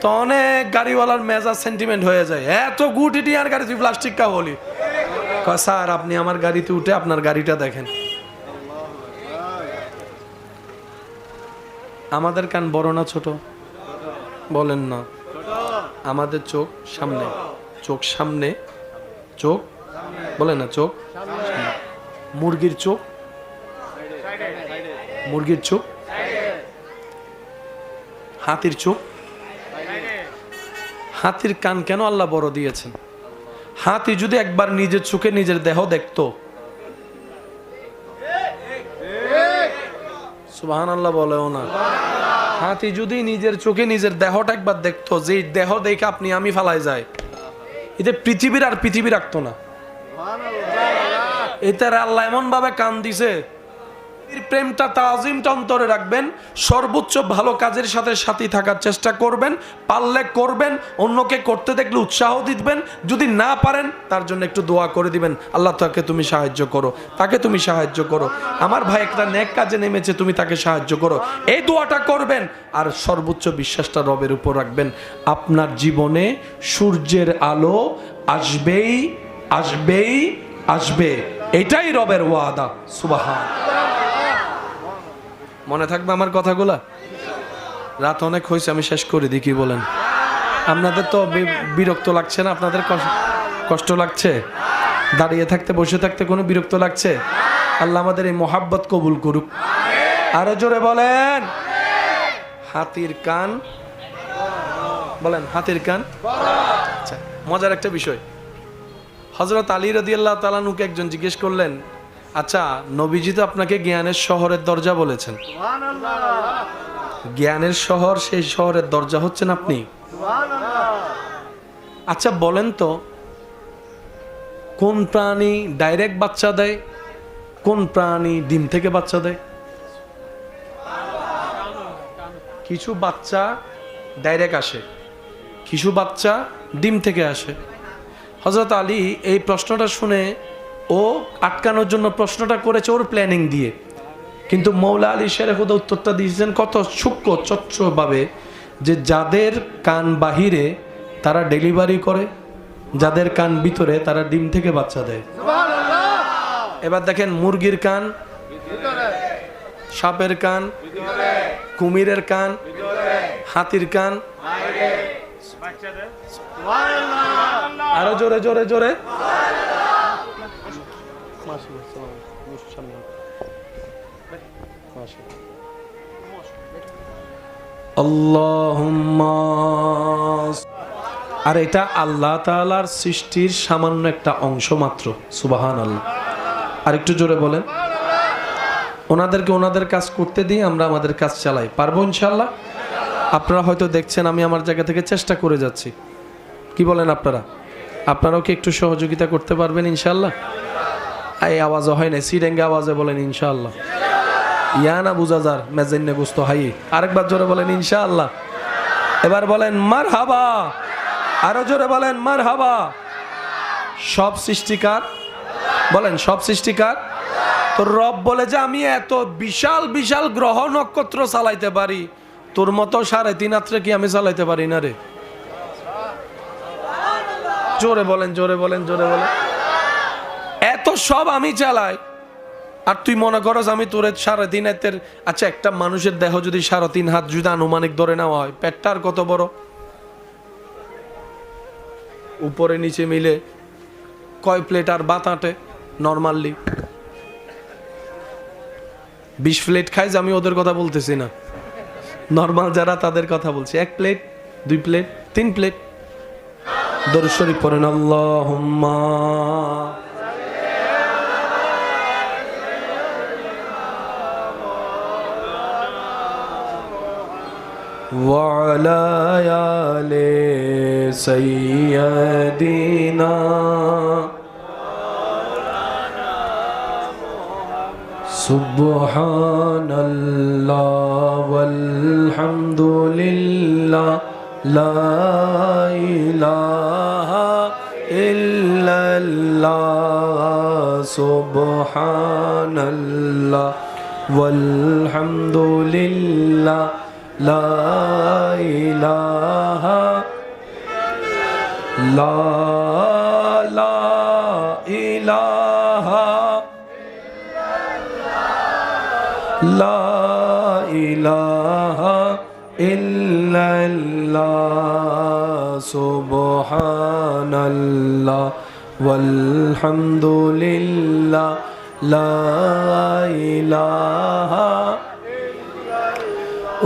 তো অনেক গাড়িওয়ালার মেজাজ সেন্টিমেন্ট হয়ে যায়, এত কোটি টাকার গাড়ি তুই প্লাস্টিক কা বলি? স্যার আপনি আমার গাড়িতে উঠে আপনার গাড়িটা দেখেন। আমাদের কান বড় না ছোট? বলেন না। আমাদের চোখ সামনে, চোখ সামনে, চোখ বলেন না, চোখ মুরগির চোখ, মুরগির চোখ, হাতির চোখ, হাতির কান কেন আল্লাহ বড় দিয়েছেন? হাতি যদি একবার নিজের চোখে নিজের দেহ দেখতো, সুবহানাল্লাহ বলেও না, হাতি যদি নিজের চোখে নিজের দেহটা একবার দেখতো, যে দেহ দেখে আপনি আমি ফালাই যায়, এতে পৃথিবীর আর পৃথিবী রাখতো না। এটার আল্লাহ এমন ভাবে কান দিছে, প্রেমটা তাজিমটা অন্তরে রাখবেন, সর্বোচ্চ ভালো কাজের সাথে সাথী থাকার চেষ্টা করবেন, পারলে করবেন, অন্যকে করতে দেখলে উৎসাহ দিবেন, যদি না পারেন তার জন্য একটু দোয়া করে দিবেন, আল্লাহ তাকে তুমি সাহায্য করো, তাকে তুমি সাহায্য করো, আমার ভাই একটা নেক কাজে নেমেছে তুমি তাকে সাহায্য করো, এই দোয়াটা করবেন। আর সর্বোচ্চ বিশ্বাসটা রবের উপর রাখবেন। আপনার জীবনে সূর্যের আলো আসবেই আসবেই আসবে, এটাই রবের ওয়াদা। সুবহান। মনে থাকবে আমার কথাগুলা? রাত অনেক হয়েছে, আমি শেষ করে দিই, কি বলেন? আপনাদের তো বিরক্ত লাগছে না? আপনাদের কষ্ট লাগছে? দাঁড়িয়ে থাকতে বসে থাকতে কোনো বিরক্ত লাগছে? আল্লাহ আমাদের এই মোহাব্বত কবুল করুক। আরো জোরে বলেন। হাতির কান বলেন, হাতির কান। আচ্ছা, মজার একটা বিষয়, হযরত আলী রাদিয়াল্লাহু তাআলা আনহুকে একজন জিজ্ঞেস করলেন, আচ্ছা, নবীজি তো আপনাকে জ্ঞানের শহরের দরজা বলেছেন। জ্ঞানের শহর, সেই শহরের দরজা হচ্ছেন আপনি। আচ্ছা বলেন তো, কোন প্রাণী ডাইরেক্ট বাচ্চা দেয়, কোন প্রাণী ডিম থেকে বাচ্চা দেয়? কিছু বাচ্চা ডাইরেক্ট আসে, কিছু বাচ্চা ডিম থেকে আসে। হযরত আলী এই প্রশ্নটা শুনে ও আটকানোর জন্য প্রশ্নটা করেছে ওর প্ল্যানিং দিয়ে, কিন্তু মৌলা আলী শেরে খুদা উত্তরটা দিয়েছেন কত সূক্ষ্ম চচ্চভাবে, যে যাদের কান বাহিরে তারা ডেলিভারি করে, যাদের কান ভিতরে তারা ডিম থেকে বাচ্চা দেয়। এবার দেখেন, মুরগির কান, সাপের কান, কুমিরের কান, হাতির কান, আরো জোরে জোরে জোরে, আল্লাহুম্মা। আর এটা আল্লাহ তাআলার সৃষ্টির সামান্য একটা অংশ মাত্র। সুবহানাল্লাহ। আর একটু জোরে বলেন। ওনাদেরকে ওনাদের কাজ করতে দিয়ে আমরা আমাদের কাজ চালাই, পারবো ইনশাআল্লাহ। আপনারা হয়তো দেখছেন আমি আমার জায়গা থেকে চেষ্টা করে যাচ্ছি, কি বলেন আপনারা? আপনারাও কি একটু সহযোগিতা করতে পারবেন ইনশাআল্লাহ? এই আওয়াজও হয় না, সিডেঙ্গে আওয়াজে বলেন ইনশাআল্লাহ। ইয়ানা বুঝাজার মেজেন্নে গুস্ত হাই, আরেকবার জোরে বলেন ইনশাআল্লাহ। এবার বলেন মারহাবা, আরো জোরে বলেন মারহাবা। সব সৃষ্টিকার, বলেন সব সৃষ্টিকার। তোর রব বলে যে আমি এত বিশাল বিশাল গ্রহ নক্ষত্র চালাইতে পারি, তোর মতো 3.5 হাতে কি আমি চালাইতে পারি না রে? জোরে বলেন, জোরে বলেন, জোরে বলেন। এত সব আমি চালাই, আর তুই মনে করস আমি তোর 3.5 হাতের। আচ্ছা, একটা মানুষের দেহ যদি 3.5 হাত যদি আনুমানিক ধরে নেওয়া হয়, পেটটা আর কত বড়? উপরে নিচে মিলে কয় প্লেট আর ভাত আটে নর্মালি? 20 প্লেট খাইজ, আমি ওদের কথা বলতেছি না, নর্মাল যারা তাদের কথা বলছি। 1 প্লেট, 2 প্লেট, 3 প্লেট। দরুদ শরীফ পড়েন আল্লাহুম্মা ওয়া আলা আলি সাইয়্যিদিনা সুবহানাল্লাহ ওয়ালহামদুলিল্লাহ লা ইলাহা ইল্লাল্লাহ সুবহানাল্লাহ ওয়ালহামদুলিল্লাহ লা ইলাহা লা ইলাহা লা ইলাহা ইল্লাল্লাহ সুবহানাল্লাহ ওয়ালহামদুলিল্লাহ লা ইলাহা।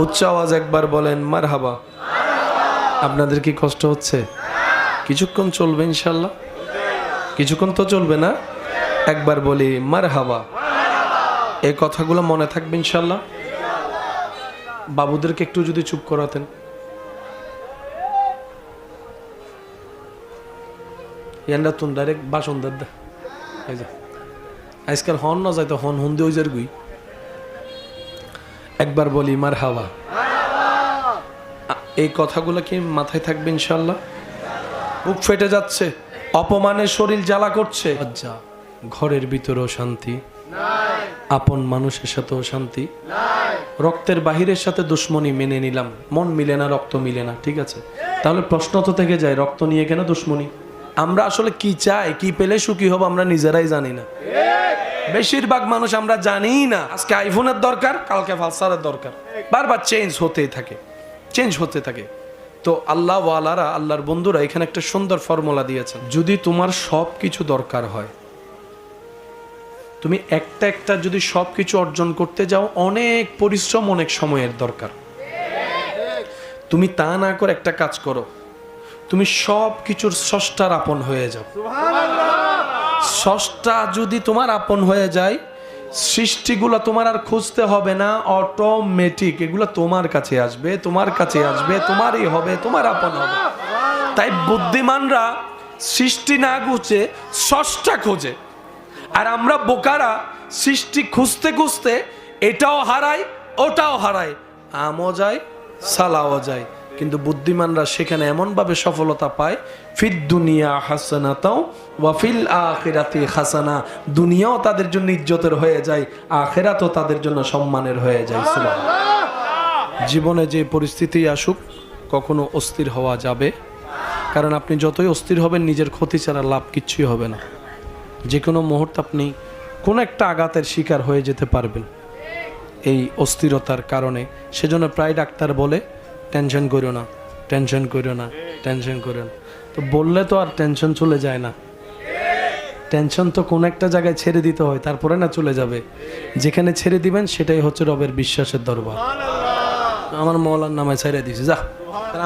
উচ্চ আওয়াজ একবার বলেন মারহাবা। আপনাদের কি কষ্ট হচ্ছে? কিছুক্ষণ চলবে ইনশাল্লাহ, কিছুক্ষণ তো চলবে না? একবার বলি মারহাবা। এই কথাগুলো মনে থাকবে ইনশাল্লাহ। বাবুদেরকে একটু যদি চুপ করাতেন। ইয়ান্ডা তুন ডাইরেক্ট বাসন দা আজকাল হন না যাইতো হন হুন্দি ওইজার গুই। একবার বলি মারহাবা। এই কথাগুলো কি মাথায় থাকবে ইনশাল্লাহ। বুক ফেটে যাচ্ছে, অপমানে শরীর জ্বালা করছে, আচ্ছা ঘরের ভিতরেও শান্তি নাই, আপন মানুষের সাথেও শান্তি নাই, রক্তের বাহিরের সাথে দুশ্মনী মেনে নিলাম, মন মিলে না, রক্ত মিলে না, ঠিক আছে। তাহলে প্রশ্ন তো থেকে যায়, রক্ত নিয়ে কেন দুশ্মনী? আমরা আসলে কি চাই, কি পেলে সুখী হব আমরা নিজেরাই জানি না। বেশিরভাগ মানুষ আমরা জানি না। আজকে আইফোনের দরকার, কালকে ফালসারের দরকার, বারবার চেঞ্জ হতেই থাকে, চেঞ্জ হতে থাকে। তো আল্লাহ ওয়ালারা, আল্লাহর বন্ধুরা এখানে একটা সুন্দর ফর্মুলা দিয়েছেন। যদি তোমার সব কিছু দরকার হয়, তুমি একটা একটা যদি সব কিছু অর্জন করতে যাও, অনেক পরিশ্রম, অনেক সময়ের দরকার। তুমি তা না করে একটা কাজ করো, তুমি সব কিছুর স্রষ্টার আপন হয়ে যাও। স্রষ্টা যদি তোমার আপন হয়ে যায়, সৃষ্টিগুলো তোমার আর খুঁজতে হবে না, অটোমেটিক এগুলো তোমার কাছে আসবে, তোমার কাছে আসবে, তোমারই হবে, তোমার আপন হবে। তাই বুদ্ধিমানরা সৃষ্টি না খুঁজে স্রষ্টা খোঁজে, আর আমরা বোকারা সৃষ্টি খুঁজতে খুঁজতে এটাও হারাই, ওটাও হারাই, আমও যায়, সালাও যায়। কিন্তু বুদ্ধিমানরা সেখানে এমনভাবে সফলতা পায়, ফিদ দুনিয়া হাসানাতাও ওয়া ফিল আখিরাতি হাসানা, দুনিয়াও তাদের জন্য ইজ্জতের হয়ে যায়, আখিরাতও তাদের জন্য সম্মানের হয়ে যায়। সুবহানাল্লাহ। জীবনে যে পরিস্থিতি আসুক কখনো অস্থির হওয়া যাবে, কারণ আপনি যতই অস্থির হবেন নিজের ক্ষতি ছাড়া লাভ কিচ্ছুই হবে না। যে কোনো মুহূর্তে আপনি কোনো একটা আঘাতের শিকার হয়ে যেতে পারবেন এই অস্থিরতার কারণে। সেজন্য প্রায় ডাক্তার বলে টেনশন করো না, টেনশন করো না, টেনশন করো না। তো বললে তো আর টেনশন চলে যায় না, টেনশন তো কোন একটা জায়গায় ছেড়ে দিতে হয়, তারপরে না চলে যাবে। যেখানে ছেড়ে দিবেন সেটাই হচ্ছে রবের বিশ্বাসের দরবার। আমার মওলার নামে ছেড়ে দিছি যা,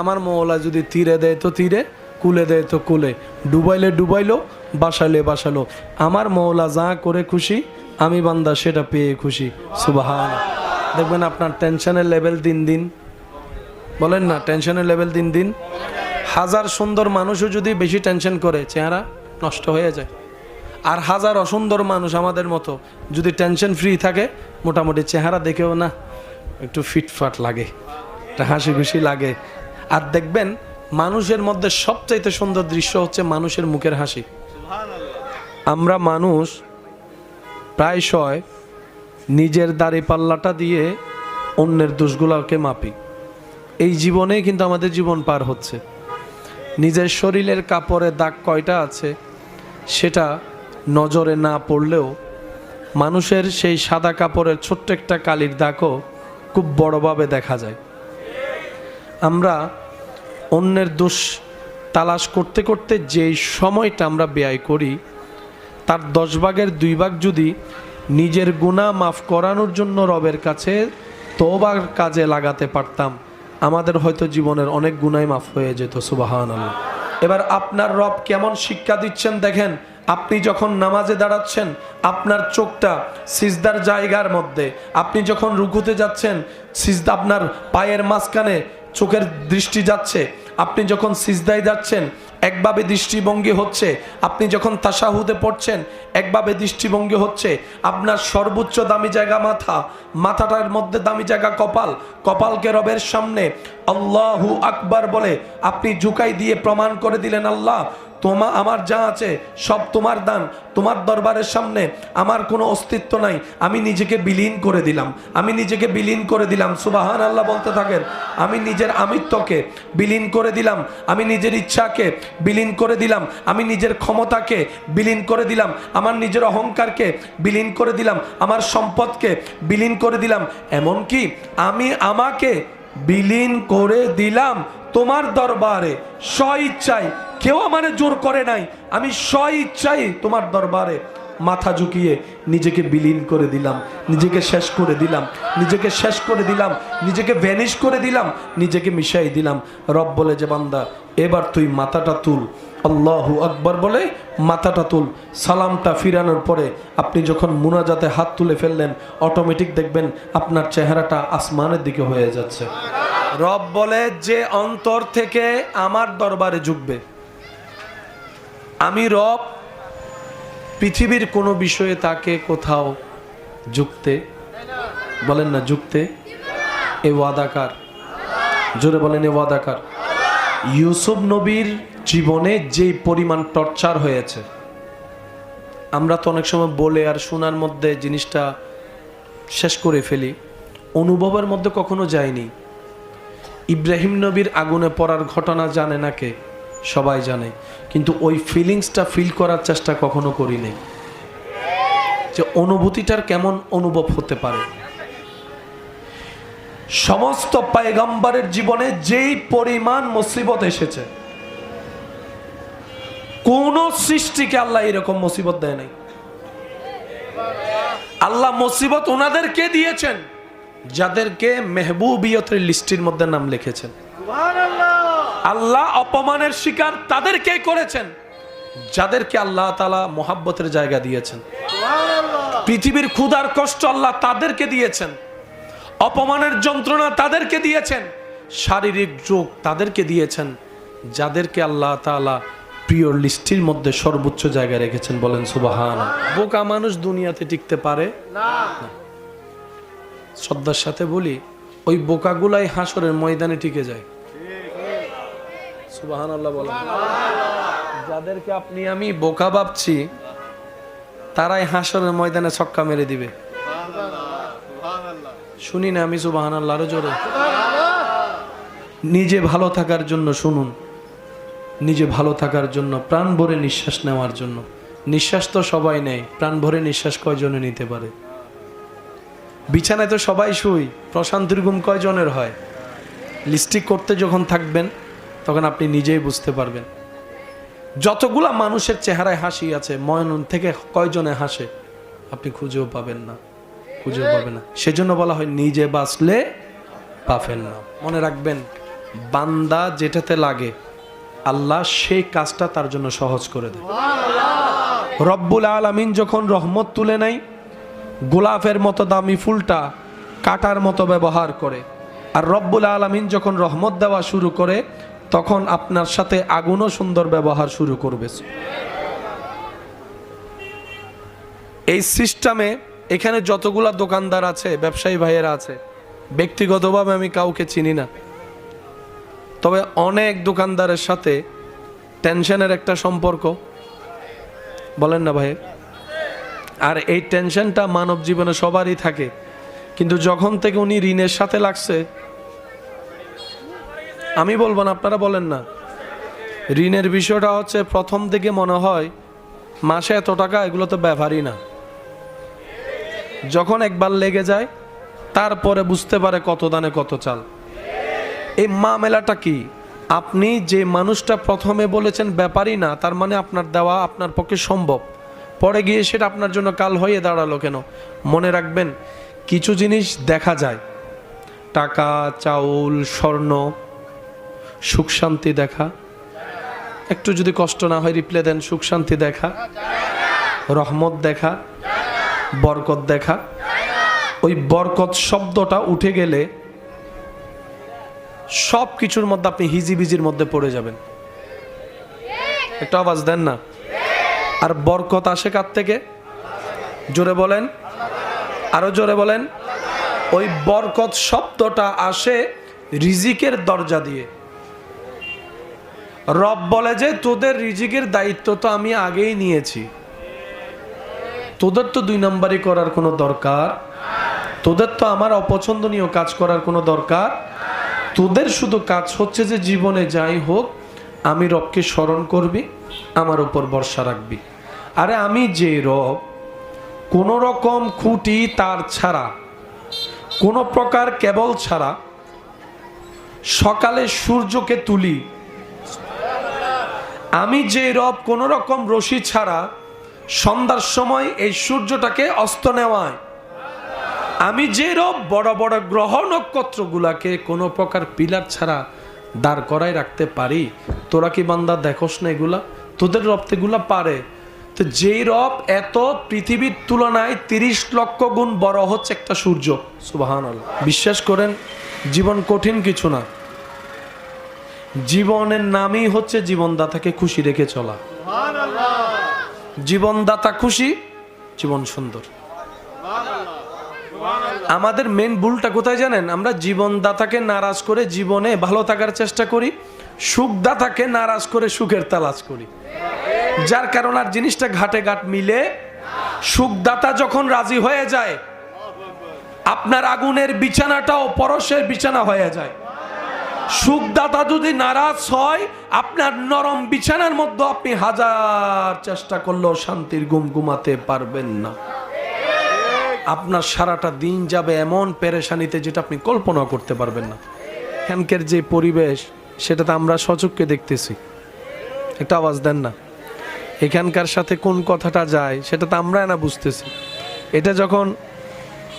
আমার মওলা যদি তীরে দেয় তো তীরে, কুলে দেয় তো কুলে, ডুবাইলে ডুবাইলো, বাসালে বাসালো, আমার মওলা যা করে খুশি আমি বান্দা সেটা পেয়ে খুশি। সুবহান। দেখবেন আপনার টেনশনের লেভেল দিন দিন, বলেন না, টেনশনের লেভেল দিন দিন। হাজার সুন্দর মানুষও যদি বেশি টেনশন করে চেহারা নষ্ট হয়ে যায়, আর হাজার অসুন্দর মানুষ আমাদের মতো যদি টেনশন ফ্রি থাকে মোটামুটি চেহারা দেখেও না একটু ফিটফাট লাগে, একটা হাসি খুশি লাগে। আর দেখবেন মানুষের মধ্যে সবচাইতে সুন্দর দৃশ্য হচ্ছে মানুষের মুখের হাসি। আমরা মানুষ প্রায়শই নিজের দাড়ি পাল্লাটা দিয়ে অন্যের দোষগুলোকে মাপি। এই জীবনে কিন্তু আমাদের জীবন পার হচ্ছে, নিজের শরীরের কাপড়ে দাগ কয়টা আছে সেটা নজরে না পড়লেও মানুষের সেই সাদা কাপড়ের ছোট্ট একটা কালির দাগও খুব বড়ভাবে দেখা যায়। আমরা অন্যের দোষ তালাশ করতে করতে যেই সময়টা আমরা ব্যয় করি তার 10 ভাগের 2 ভাগ যদি নিজের গুনাহ মাফ করানোর জন্য রবের কাছে তওবার কাজে লাগাতে পারতাম, আমাদের হয়তো জীবনের অনেক গুনাহ মাফ হয়ে যেত। সুবহানাল্লাহ। এবার আপনার রব কেমন শিক্ষা দিচ্ছেন দেখেন। আপনি যখন নামাজে দাঁড়াচ্ছেন আপনার চোখটা সিজদার জায়গার মধ্যে, আপনি যখন রুকুতে যাচ্ছেন সিজদা আপনার পায়ের মাঝখানে চোখের দৃষ্টি যাচ্ছে, আপনি যখন সিজদায় যাচ্ছেন একভাবে দৃষ্টিভঙ্গি হচ্ছে, আপনি যখন তাশাহুদে পড়ছেন একভাবে দৃষ্টিভঙ্গি হচ্ছে। আপনার সর্বোচ্চ দামি জায়গা মাথা, মাথাটার মধ্যে দামি জায়গা কপাল, কপালকে রবের সামনে আল্লাহু আকবার বলে আপনি ঝুঁকাই দিয়ে প্রমাণ করে দিলেন, আল্লাহ আমার যা আছে সব তোমার দান, তোমার দরবারের সামনে আমার কোনো অস্তিত্ব নাই, আমি নিজেকে বিলীন করে দিলাম, আমি নিজেকে বিলীন করে দিলাম। সুবহানাল্লাহ বলতে থাকেন। আমি নিজের আমিত্বকে বিলীন করে দিলাম, আমি নিজের ইচ্ছাকে বিলীন করে দিলাম, আমি নিজের ক্ষমতাকে বিলীন করে দিলাম, আমার নিজের অহংকারকে বিলীন করে দিলাম, আমার সম্পদকে বিলীন করে দিলাম, এমনকি আমি আমাকে বিলীন করে দিলাম তোমার দরবারে স্ব ইচ্ছায়। কেউ আমারে জোর করে নাই, আমি স্ব ইচ্ছায় তোমার দরবারে মাথা ঝুঁকিয়ে নিজেকে বিলীন করে দিলাম, নিজেকে শেষ করে দিলাম, নিজেকে শেষ করে দিলাম, নিজেকে ভ্যানিশ করে দিলাম, নিজেকে মিশাই দিলাম। রব বলে যে বান্দা এবার তুই মাথাটা তুল, আল্লাহু আকবার বলে মাথাটা তুল। সালামটা ফিরানোর পরে আপনি যখন মুনাজাতে হাত তুলে ফেললেন অটোমেটিক দেখবেন আপনার চেহারাটা আসমানের দিকে হয়ে যাচ্ছে। রব বলে যে অন্তর থেকে আমার দরবারে ঝুঁকবে, আমি রব পৃথিবীর কোনো বিষয়ে তাকে কোথাও ঝুঁকতে, বলেন না ঝুঁকতে, এ ওয়াদাকার, জোরে বলেন এ ওয়াদাকার। ইউসুফ নবীর জীবনে যে পরিমাণ টর্চার হয়েছে আমরা তো অনেক সময় বলে আর শোনার মধ্যে জিনিসটা শেষ করে ফেলি, অনুভবের মধ্যে কখনো যায়নি। ইব্রাহিম নবীর আগুনে পড়ার ঘটনা জানে না কে? সবাই জানে, কিন্তু ওই ফিলিংসটা ফিল করার চেষ্টা কখনো করি নাই, যে অনুভূতিটার কেমন অনুভব হতে পারে। সমস্ত পয়গম্বরের জীবনে যেই পরিমাণ মুসিবত এসেছে কোন সৃষ্টিকে আল্লাহ এরকম মুসিবত দেয় নাই। আল্লাহ মুসিবত ওনাদেরকে দিয়েছেন যাদেরকে মেহবুবিয়তের লিস্টের মধ্যে নাম লিখেছেন। আল্লাহ অপমানের শিকার তাদেরকে করেছেন যাদেরকে আল্লাহ তাআলা মোহাব্বতের জায়গা দিয়েছেন, পৃথিবীর ক্ষুধার কষ্ট আল্লাহ তাদেরকে দিয়েছেন, অপমানের যন্ত্রণা তাদেরকে দিয়েছেন, শারীরিক রোগ তাদেরকে দিয়েছেন, যাদেরকে আল্লাহ তাআলা প্রিয় লিস্টের মধ্যে সর্বোচ্চ জায়গায় রেখেছেন। বলেন সুবহানাল্লাহ। বোকা মানুষ দুনিয়াতে টিকতে পারে না। শ্রদ্ধার সাথে বলি, ওই বোকাগুলাই হাসরের ময়দানে টিকে যায়। সুবহানাল্লাহ বলেন। যাদেরকে আপনি আমি বোকা ভাবছি, তারাই হাসরের ময়দানে ছক্কা মেরে দিবে। শুনি না আমি সুবহানাল্লাহ আরো জোরে। নিজে ভালো থাকার জন্য শুনুন, নিজে ভালো থাকার জন্য, প্রাণ ভরে নিঃশ্বাস নেওয়ার জন্য। নিঃশ্বাস তো সবাই নেয়, প্রাণ ভরে নিঃশ্বাস কয়জনে নিতে পারে? বিছানায় তো সবাই শুই, প্রশান্তির ঘুম কয়জনের হয়? লিস্টিক করতে যখন থাকবেন তখন আপনি নিজেই বুঝতে পারবেন। যতগুলা মানুষের চেহারায় হাসি আছে, ময়নন থেকে কয়জনে হাসে আপনি খুঁজেও পাবেন না, খুঁজেও পাবেন না। সেজন্য বলা হয় নিজে বাঁচলে পাবেন না। মনে রাখবেন, বান্দা যেটাতে লাগে আল্লাহ সেই কাজটা তার জন্য সহজ করে দেয়। রব্বুল আলামিন যখন রহমত তুলে নেয়, গোলাপের মতো দামি ফুলটা কাটার মতো ব্যবহার করে, আর রব্বুল আলামিন যখন রহমত দেওয়া শুরু করে, তখন আপনার সাথে আগুনও সুন্দর ব্যবহার শুরু করবে। এই সিস্টেমে এখানে যতগুলা দোকানদার আছে, ব্যবসায়ী ভাইয়েরা আছে, ব্যক্তিগতভাবে আমি কাউকে চিনি না, তবে অনেক দোকানদারের সাথে টেনশনের একটা সম্পর্ক, বলেন না ভাই? আর এই টেনশনটা মানব জীবনে সবারই থাকে, কিন্তু যখন থেকে উনি ঋণের সাথে লাগছে, আমি বলবো না, আপনারা বলেন না, ঋণের বিষয়টা হচ্ছে প্রথম দিকে মনে হয় মাসে এত টাকা, এগুলো তো ব্যাপারই না। যখন একবার লেগে যায় তারপরে বুঝতে পারে কত দানে কত চাল। এই মামলাটা কি? আপনি যে মানুষটা প্রথমে বলেছেন ব্যাপারই না, তার মানে আপনার দেওয়া আপনার পক্ষে সম্ভব, পরে গিয়ে সেটা আপনার জন্য কাল হয়ে দাঁড়ালো কেন? মনে রাখবেন, কিছু জিনিস দেখা যায়, টাকা, চাউল, স্বর্ণ, সুখ শান্তি দেখা, একটু যদি কষ্ট না হয় রিপ্লে দেন, সুখ শান্তি দেখা, রহমত দেখা, বরকত দেখা। ওই বরকত শব্দটা উঠে গেলে সব কিছুর মধ্যে আপনি হিজিবিজির মধ্যে পড়ে যাবেন। একটু আওয়াজ দেন না। আর বরকত আসে কার থেকে? জোরে বলেন, আরো জোরে বলেন। ওই বরকত শব্দটা আসে রিজিকের দরজা দিয়ে। রব বলে যে তোদের রিজিকের দায়িত্ব তো আমি আগেই নিয়েছি, তোদের তো দুই নাম্বারই করার কোনো দরকার, তোদের তো আমার অপছন্দনীয় কাজ করার কোনো দরকার, তোদের শুধু কাজ হচ্ছে যে জীবনে যাই হোক আমি রবকে স্মরণ করবি, আমার উপর ভরসা রাখবি। আরে আমি যে রব, কোন রকম খুঁটি তার ছাড়া, কোন প্রকার কেবল ছাড়া সকালে সূর্যকে তুলি, আমি যে রব কোন রকম রশি ছাড়া সন্ধ্যার সময় এই সূর্যটাকে অস্ত নেওয়ায়, আমি যে রব বড় বড় গ্রহ নক্ষত্রগুলাকে কোনো প্রকার পিলার ছাড়া দাঁড় করায় রাখতে পারি। তোরা কি বান্দা দেখোস না এগুলা? তোদের রব এগুলা পারে। তো যেই রব এত পৃথিবীর তুলনায় 30 লক্ষ গুণ বড় হচ্ছে একটা সূর্য। সুবহানাল্লাহ। বিশ্বাস করেন, জীবন কঠিন কিছু না, জীবনের নামই হচ্ছে জীবনদাতাকে খুশি রেখে চলা। জীবনদাতা খুশি, জীবন সুন্দর। আমাদের মেন ভুলটা কোথায় জানেন? আমরা জীবনদাতাকে নারাজ করে জীবনে ভালো থাকার চেষ্টা করি, সুখদাতাকে নারাজ করে সুখের তালাশ করি, যার কারণে আর জিনিসটা ঘাটে ঘাট মিলে। সুখদাতা যখন রাজি হয়ে যায়, আপনার আগুনের বিছানাটাও পরশের বিছানা হয়ে যায়। সুখদাতা যদি নারাজ হয়, আপনার নরম বিছানার মধ্যে আপনি হাজার চেষ্টা করলেও শান্তির ঘুম ঘুমাতে পারবেন না। আপনার সারাটা দিন যাবে এমন পেরেশানিতে যেটা আপনি কল্পনা করতে পারবেন না। এখানকার যে পরিবেশ, সেটা তো আমরা সচক্ষে দেখতেছি। একটা আওয়াজ দেন না। এখানকার সাথে কোন কথাটা যায় সেটা তো আমরা না বুঝতেছি। এটা যখন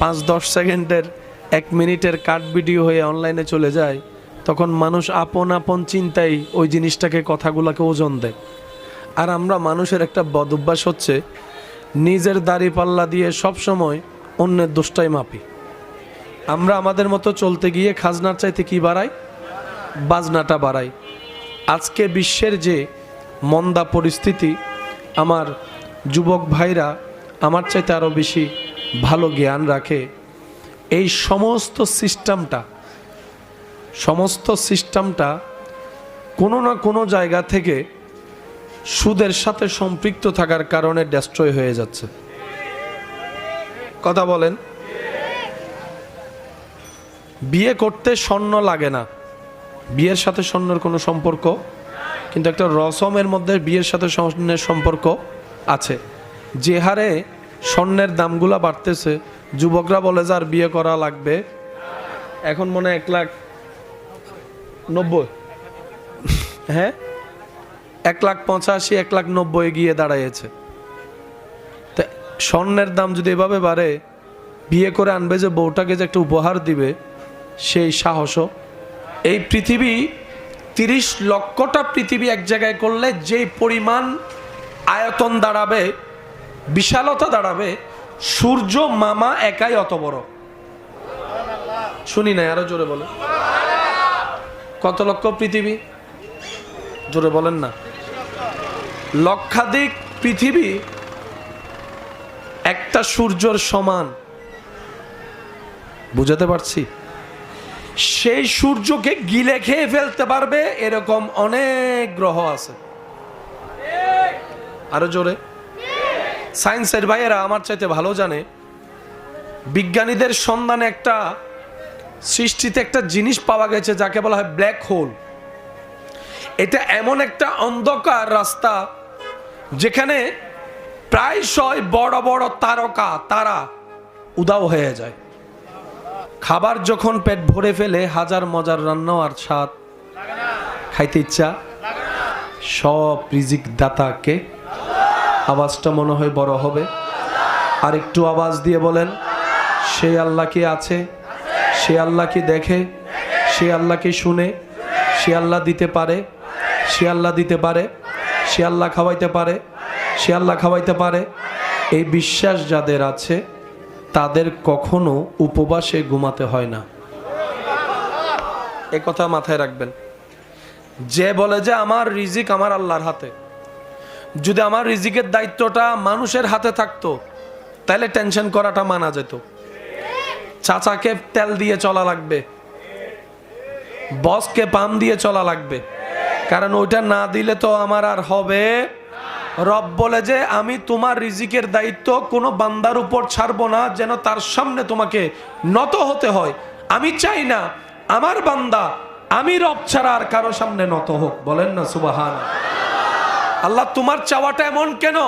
5-10 সেকেন্ডের 1 মিনিটের কাট ভিডিও হয়ে অনলাইনে চলে যায়, তখন মানুষ আপন আপন চিন্তায় ওই জিনিসটাকে, কথাগুলোকে ওজন দেয়। আর আমরা মানুষের একটা বদ অভ্যাস হচ্ছে নিজের দাড়ি পাল্লা দিয়ে সব সময় অন্যের দোষটাই মাপি। আমরা আমাদের মতো চলতে গিয়ে খাজনার চাইতে কি বাড়াই, বাজনাটা বাড়াই। আজকে বিশ্বের যে মন্দা পরিস্থিতি, আমার যুবক ভাইরা আমার চাইতে আরও বেশি ভালো জ্ঞান রাখে। এই সমস্ত সিস্টেমটা কোনো না কোনো জায়গা থেকে সুদের সাথে সম্পৃক্ত থাকার কারণে ডেস্ট্রয় হয়ে যাচ্ছে। কথা বলেন। বিয়ে করতে স্বর্ণ লাগে না, বিয়ের সাথে স্বর্ণের কোনো সম্পর্ক, কিন্তু একটা রসমের মধ্যে বিয়ের সাথে স্বর্ণের সম্পর্ক আছে। যে হারে স্বর্ণের দামগুলা বাড়তেছে, যুবকরা বলে যে আর বিয়ে করা লাগবে, এখন মনে 1,90,000, হ্যাঁ 1,85,000, 1,90,000 গিয়ে দাঁড়াইছে। তা স্বর্ণের দাম যদি এভাবে বাড়ে, বিয়ে করে আনবে যে বউটাকে যে একটা উপহার দিবে, সেই সাহসও এই পৃথিবী 30 লক্ষটা পৃথিবী এক জায়গায় করলে যেই পরিমাণ আয়তন দাঁড়াবে, বিশালতা দাঁড়াবে, সূর্য মামা একাই অত বড়। শুনি না, আরো জোরে বলে। কত লক্ষ পৃথিবী? জোরে বলেন না। লক্ষাধিক পৃথিবী একটা সূর্যর সমান। বুঝাতে পারছি? সেই সূর্যকে গিলে খেয়ে ফেলতে পারবে এরকম অনেক গ্রহ আছে। আরো জোরে। সায়েন্সের ভাইয়েরা আমার চাইতে ভালো জানে, বিজ্ঞানীদের সন্ধানে একটা সৃষ্টিতে একটা জিনিস পাওয়া গেছে যাকে বলা হয় ব্ল্যাক হোল। এটা এমন একটা অন্ধকার রাস্তা যেখানে প্রায়শই বড় বড় তারা উধাও হয়ে যায়। খাবার যখন পেট ভরে ফেলে, হাজার মজার রান্না আর স্বাদ খাইতে ইচ্ছা, সব রিজিক দাতাকে। আওয়াজটা মনে হয় বড় হবে, আর একটু আওয়াজ দিয়ে বলেন, সে আল্লাহ কি আছে, সে আল্লাহ কি দেখে, সে আল্লাহ কি শুনে, সে আল্লাহ দিতে পারে, সে আল্লাহ দিতে পারে, সে আল্লাহ খাওয়াইতে পারে, সে আল্লাহ খাওয়াইতে পারে। এই বিশ্বাস যাদের আছে তাদের কখনো উপবাসে ঘুমাতে হয় না। এ কথা মাথায় রাখবেন। যে বলে যে আমার রিজিক আমার আল্লাহর হাতে, যদি আমার রিজিকের দায়িত্বটা মানুষের হাতে থাকতো তাহলে টেনশন করাটা মানা যেত। চাচাকে তেল দিয়ে চলা লাগবে, বসকে পাম দিয়ে চলা লাগবে, কারণ ওইটা না দিলে তো আমার আর হবে। রব বলে যে আমি তোমার রিজিকের দায়িত্ব কোনো বান্দার উপর ছাড়বো না যেন তার সামনে তোমাকে নত হতে হয়। আমি চাই না আমার বান্দা আমি রব ছাড়া আর কারো সামনে নত হোক। বলেন না সুবহান। আল্লাহ তোমার চাওয়াটা এমন কেন?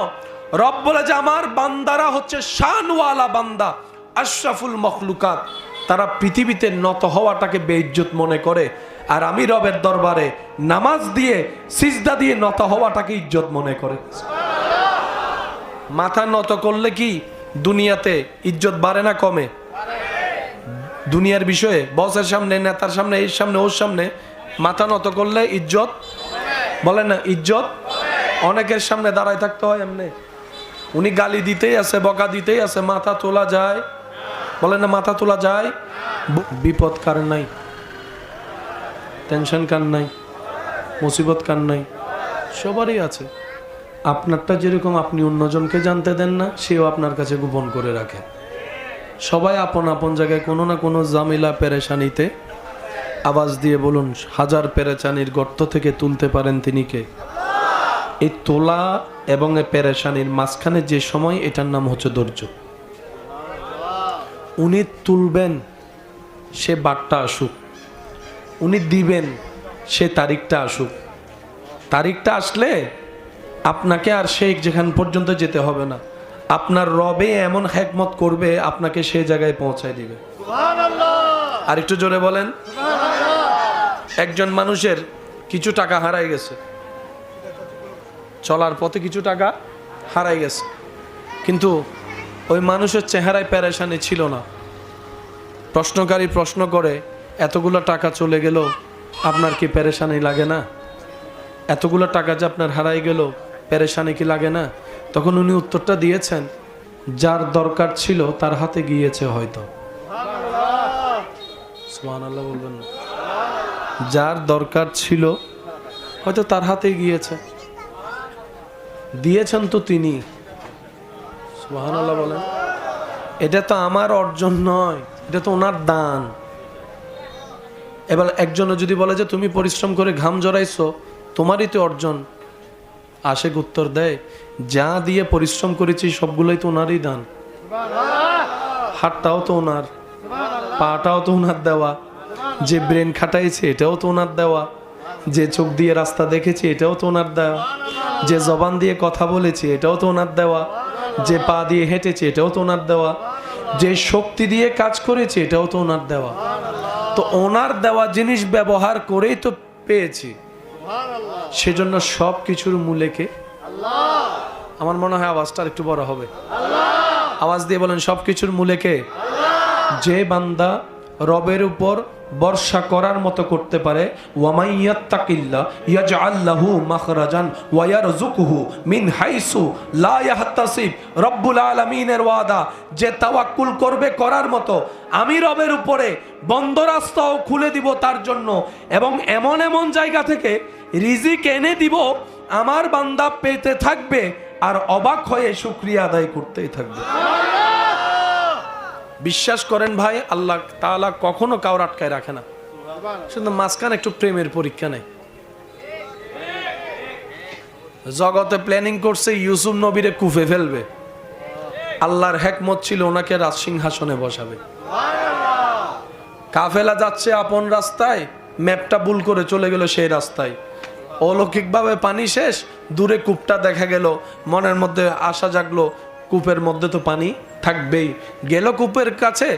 রব বলে যে আমার বান্দারা হচ্ছে শানওয়ালা বান্দা, আশরাফুল মখলুকাত। তারা পৃথিবীতে নত হওয়াটাকে বেইজ্জত মনে করে, আর আমি রবের দরবারে নামাজ দিয়ে সিজদা দিয়ে নত হওয়াটাকে ইজ্জত মনে করে। মাথা নত করলে কি দুনিয়াতে ইজ্জত বাড়ে না কমে? দুনিয়ার বিষয়ে বসের সামনে, নেতার সামনে, এর সামনে, ওর সামনে মাথা নত করলে ইজ্জত, বলেন না ইজ্জত। অনেকের সামনে দাঁড়ায় থাকতে হয় এমনি, উনি গালি দিতেই আছে, বকা দিতেই আছে, মাথা তোলা যায়? বলেন না মাথা তোলা যায়? বিপদ কার নাই, টেনশন কার নাই, মুসিবত কার নাই? সবারই আছে। আপনারটা যেরকম আপনি অন্যজনকে জানতে দেন না, সেও আপনার কাছে গোপন করে রাখে। সবাই আপন আপন জায়গায় কোনো না কোনো জামিলা পেরেশানিতে। আওয়াজ দিয়ে বলুন, হাজার পেরেশানির গর্ত থেকে তুলতে পারেন তিনি কে? এই তোলা এবং এই পেরেশানির মাঝখানে যে সময়, এটার নাম হচ্ছে ধৈর্য। উনি তুলবেন, সে বারটা আসুক, উনি দিবেন, সে তারিখটা আসুক। তারিখটা আসলে আপনাকে আর সে যেখান পর্যন্ত যেতে হবে না, আপনার রবে এমন হিকমত করবে আপনাকে সে জায়গায় পৌঁছায় দিবে। আর একটু জোরে বলেন। একজন মানুষের কিছু টাকা হারাই গেছে, চলার পথে কিছু টাকা হারাই গেছে, কিন্তু ওই মানুষের চেহারায় পেরেশানি ছিল না। প্রশ্নকারী প্রশ্ন করে, এতগুলো টাকা চলে গেল, আপনার কি পেরেশানি লাগে না? এতগুলো টাকা যে আপনার হারাই গেল, পেরেশানি কি লাগে না? তখন উনি উত্তরটা দিয়েছেন, যার দরকার ছিল তার হাতে গিয়েছে হয়তো। সুবহানাল্লাহ বলবেন না? যার দরকার ছিল হয়তো তার হাতে গিয়েছে, দিয়েছেন তো তিনি। সুবহানাল্লাহ বলেন। এটা তো আমার অর্জন নয়, এটা তো ওনার দান। এবার একজনে যদি বলে যে তুমি পরিশ্রম করে ঘাম জড়াইছো, তোমারই তো অর্জন, আশেক উত্তর দেয়, যা দিয়ে পরিশ্রম করেছি সবগুলোই তো ওনারই দান। হাতটাও তো ওনার, পাটাও তো ওনার দেওয়া, যে ব্রেন খাটাইছে এটাও তো ওনার দেওয়া, যে চোখ দিয়ে রাস্তা দেখেছি এটাও তো ওনার দেওয়া, যে জবান দিয়ে কথা বলেছি এটাও তো ওনার দেওয়া, যে পা দিয়ে হেঁটেছি এটাও তো ওনার দেওয়া, যে শক্তি দিয়ে কাজ করেছি এটাও তো ওনার দেওয়া। তো ওনার দেওয়া জিনিস ব্যবহার করেই তো পেয়েছি, সেজন্য সব কিছুর মূলে কে? আমার মনে হয় আওয়াজটা একটু বড় হবে, আওয়াজ দিয়ে বলেন, সব কিছুর মূলে কে? যে বান্দা রবের উপর বর্ষা করার মতো করতে পারে, ওয়ামাইয়াত্তাকিল্লাহ ইয়াজআল লাহু মাখরাজান ওয়া ইয়ারযুকুহু মিন হাইসু লা ইয়াহতাসিব। রব্বুল আলামিনের ওয়াদা, যে তাওয়াক্কুল করবে করার মতো, আমি রবের উপরে বন্ধ রাস্তাও খুলে দিব তার জন্য, এবং এমন এমন জায়গা থেকে রিজিক এনে দিব, আমার বান্দা পেতে থাকবে আর অবাক হয়ে শুকরিয়া আদায় করতেই থাকবে। বিশ্বাস করেন ভাই, আল্লাহ তাআলা কখনো কাউর আটকায় রাখে না, শুধু মাঝখানে একটু প্রেমের পরীক্ষা নেই। জগতে প্ল্যানিং করছে ইউসুফ নবীরে কুফে ফেলবে, আল্লাহর হিকমত ছিল ওনাকে রাজসিংহাসনে বসাবে। কাফেলা যাচ্ছে আপন রাস্তায়, ম্যাপটা ভুল করে চলে গেল সেই রাস্তায়, অলৌকিকভাবে পানি শেষ, দূরে কূপটা দেখা গেল, মনের মধ্যে আশা জাগলো কূপের মধ্যে তো পানি থাকবেই। গেল কূপের কাছে,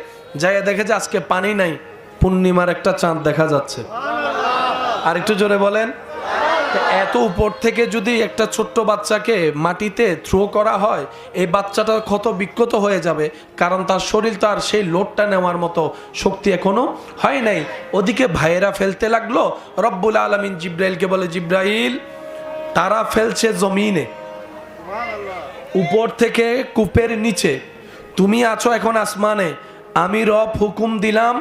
যাইয়া দেখে যে আজকে পানি নাই, পূর্ণিমার একটা চাঁদ দেখা যাচ্ছে। আর একটু জোরে বলেন। এত উপর থেকে যদি একটা ছোট্ট বাচ্চাকে মাটিতে থ্রো করা হয়, এই বাচ্চাটা ক্ষত বিক্ষত হয়ে যাবে, কারণ তার শরীর তার সেই লোডটা নেওয়ার মতো শক্তি এখনো হয় নাই। ওদিকে ভাইয়েরা ফেলতে লাগলো, রব্বুল আলামিন জিব্রাইলকে বলে, জিব্রাইল তারা ফেলছে জমিনে, উপর থেকে কূপের নিচে, তুমি আছো এখন আসমানে, আমি রব হুকুম দিলাম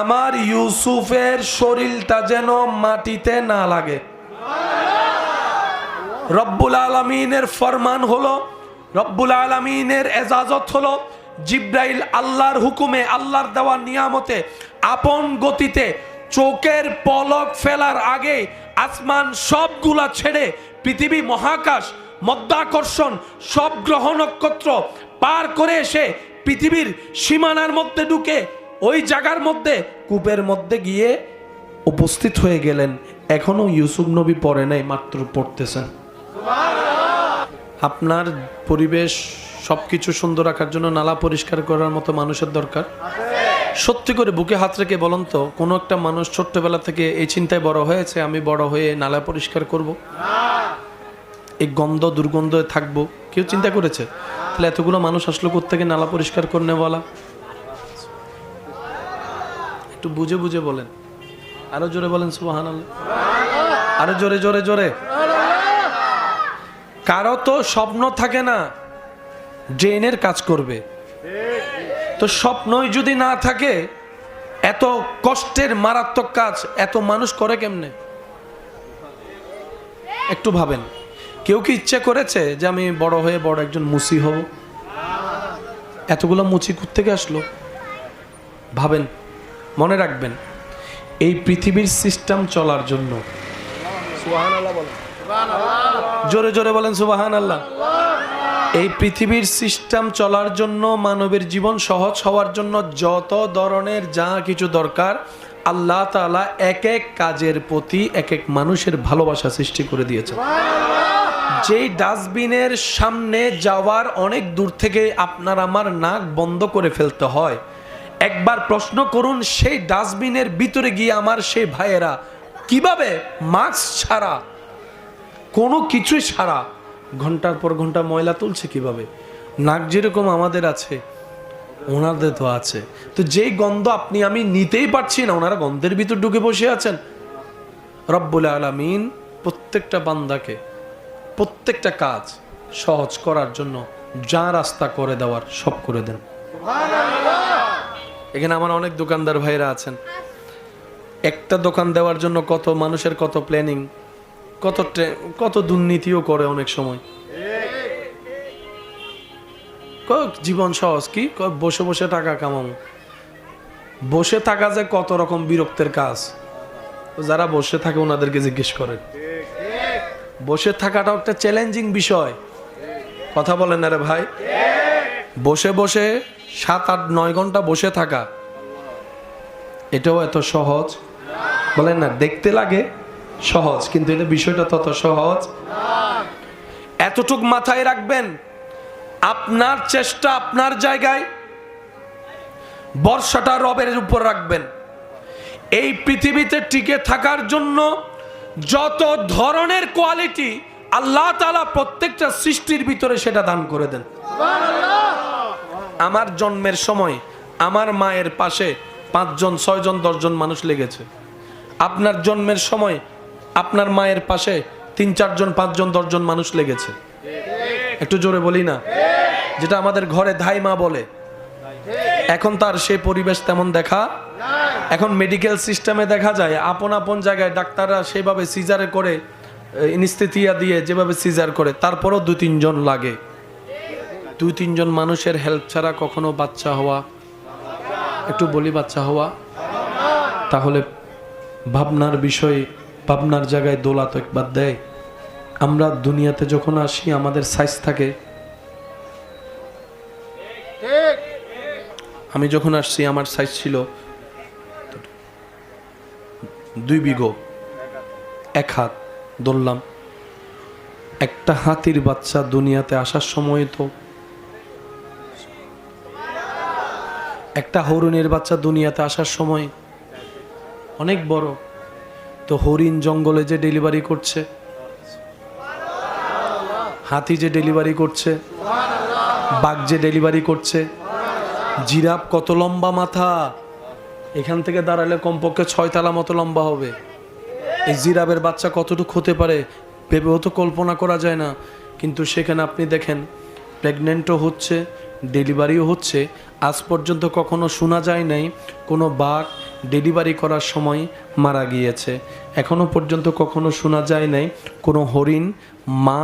আমার ইউসুফের শরীরটা যেন মাটিতে না লাগে। রব্বুল আলামিনের ফরমান হলো, রব্বুল আলামিনের এজাজত হলো, জিব্রাইল আল্লাহর হুকুমে, আল্লাহর দেওয়া নিয়ামতে আপন গতিতে চোখের পলক ফেলার আগে আসমান সবগুলা ছেড়ে পৃথিবী, মহাকাশ, মধ্যাকর্ষণ, সব গ্রহ নক্ষত্র পার করে এসে পৃথিবীর সীমানার মধ্যে ঢুকে ওই জায়গার মধ্যে কূপের মধ্যে গিয়ে উপস্থিত হয়ে গেলেন। এখনো ইউসুফ নবী পড়ে নাই, মাত্র পড়তেছেন। আপনার পরিবেশ সবকিছু সুন্দর রাখার জন্য নালা পরিষ্কার করার মতো মানুষের দরকার। সত্যি করে বুকে হাত রেখে বলুন তো, কোনো একটা মানুষ ছোট্টবেলা থেকে এই চিন্তায় বড় হয়েছে আমি বড় হয়ে নালা পরিষ্কার করব, এই গন্ধ দুর্গন্ধে থাকবো? কেউ চিন্তা করেছে? তাহলে এতগুলো মানুষ আসলো কোত্থেকে নালা পরিষ্কার করনে বলা? একটু বুঝে বুঝে বলেন, আরো জোরে বলেন সুবহানাল্লাহ, আরো জোরে জোরে জোরে। কারো তো স্বপ্ন থাকে না ড্রেনের কাজ করবে, তো স্বপ্নই যদি না থাকে, এত কষ্টের মারাত্মক কাজ এত মানুষ করে কেমনে? একটু ভাবেন, কেউ কি ইচ্ছা করেছে যে আমি বড় হয়ে বড় একজন মুসি হব? এতগুলো মুচি কোত্থেকে আসলো? ভাবেন, মনে রাখবেন, এই পৃথিবীর সিস্টেম চলার জন্য, সুবহানাল্লাহ বলেন, জোরে জোরে বলেন সুবহানাল্লাহ, এই পৃথিবীর সিস্টেম চলার জন্য, মানবের জীবন সহজ হওয়ার জন্য যত ধরনের যা কিছু দরকার, আল্লাহ তাআলা এক এক কাজের প্রতি এক এক মানুষের ভালোবাসা সৃষ্টি করে দিয়েছেন। যেই ডাস্টবিনের সামনে যাওয়ার অনেক দূর থেকে আপনার আমার নাক বন্ধ করে ফেলতে হয়, একবার প্রশ্ন করুন, সেই ডাস্টবিনের ভিতরে গিয়ে আমার সেই ভাইয়েরা কিভাবে মাস্ক ছাড়া, কোনো কিছুই ছাড়া ঘন্টার পর ঘন্টা ময়লা তুলছে কিভাবে? নাক যেরকম আমাদের আছে, ওনাদের তো আছে। তো যেই গন্ধ আপনি আমি নিতেই পারছি না, ওনারা গন্ধের ভিতর ঢুকে বসে আছেন। রব্বুল আলামিন প্রত্যেকটা বান্দাকে প্রত্যেকটা কাজ সহজ করার জন্য যা রাস্তা করে দেওয়ার সব করে দেন। এখানে আমার অনেক দোকানদার ভাইরা আছেন, একটা দোকান দেওয়ার জন্য কত মানুষের কত প্ল্যানিং, কত দুর্নীতিও করে অনেক সময়। জীবন সহজ কি, বসে বসে টাকা কামাবো। বসে থাকা যে কত রকম বিরক্তের কাজ, যারা বসে থাকে ওনাদেরকে জিজ্ঞেস করেন। বসে থাকাটাও একটা চ্যালেঞ্জিং বিষয়, কথা বলেন না রে ভাই। বসে বসে 7-8-9 ঘন্টা বসে থাকা, এটাও এত সহজ বলেন না। দেখতে লাগে সহজ, কিন্তু এটা বিষয়টা তত সহজ। এতটুক মাথায় রাখবেন, আপনার চেষ্টা আপনার জায়গায়, ভরসাটা রবের উপর রাখবেন। এই পৃথিবীতে টিকে থাকার জন্য যত ধরনের কোয়ালিটি আল্লাহ তাআলা প্রত্যেকটা সৃষ্টির ভিতরে সেটা দান করে দেন। আমার জন্মের সময় আমার মায়ের পাশে 5 জন 6 জন 10 জন মানুষ লেগেছে। আপনার জন্মের সময় আপনার মায়ের পাশে 3-4 জন 5 জন 10 জন মানুষ লেগেছে। একটু জোরে বলি না, যেটা আমাদের ঘরে ধাইমা বলে। এখন তার সেই পরিবেশ তেমন দেখা, এখন মেডিকেল সিস্টেমে দেখা যায় আপন আপন জায়গায় ডাক্তাররা সেভাবে সিজারে করে, ইনস্থেথিয়া দিয়ে যেভাবে সিজার করে, তারপরও 2-3 জন লাগে। 2-3 জন মানুষের হেল্প ছাড়া কখনো বাচ্চা হওয়া, একটু বলি বাচ্চা হওয়া, তাহলে ভাবনার বিষয়, ভাবনার জায়গায় দোলা তো একবার দেয়। আমরা দুনিয়াতে যখন আসি আমাদের সাইজ থাকে। আমি যখন আসছি আমার সাইজ ছিল 2 বিঘো, 1 হাত ধরলাম। একটা হাতির বাচ্চা দুনিয়াতে আসার সময় তো, একটা হরিণের বাচ্চা দুনিয়াতে আসার সময় অনেক বড়। তো হরিণ জঙ্গলে যে ডেলিভারি করছে, হাতি যে ডেলিভারি করছে, বাঘ যে ডেলিভারি করছে, জিরাফ কত লম্বা মাথা, এখান থেকে দাঁড়ালে কমপক্ষে 6 তলা মতো লম্বা হবে। এই জিরাফের বাচ্চা কতটুকু হতে পারে ভেবেও তো কল্পনা করা যায় না। কিন্তু সেখানে আপনি দেখেন প্রেগনেন্টও হচ্ছে, ডেলিভারিও হচ্ছে। আজ পর্যন্ত কখনো শোনা যায় নাই কোনো বাঘ ডেলিভারি করার সময় মারা গিয়েছে। এখনো পর্যন্ত কখনো শোনা যায় নাই কোনো হরিণ মা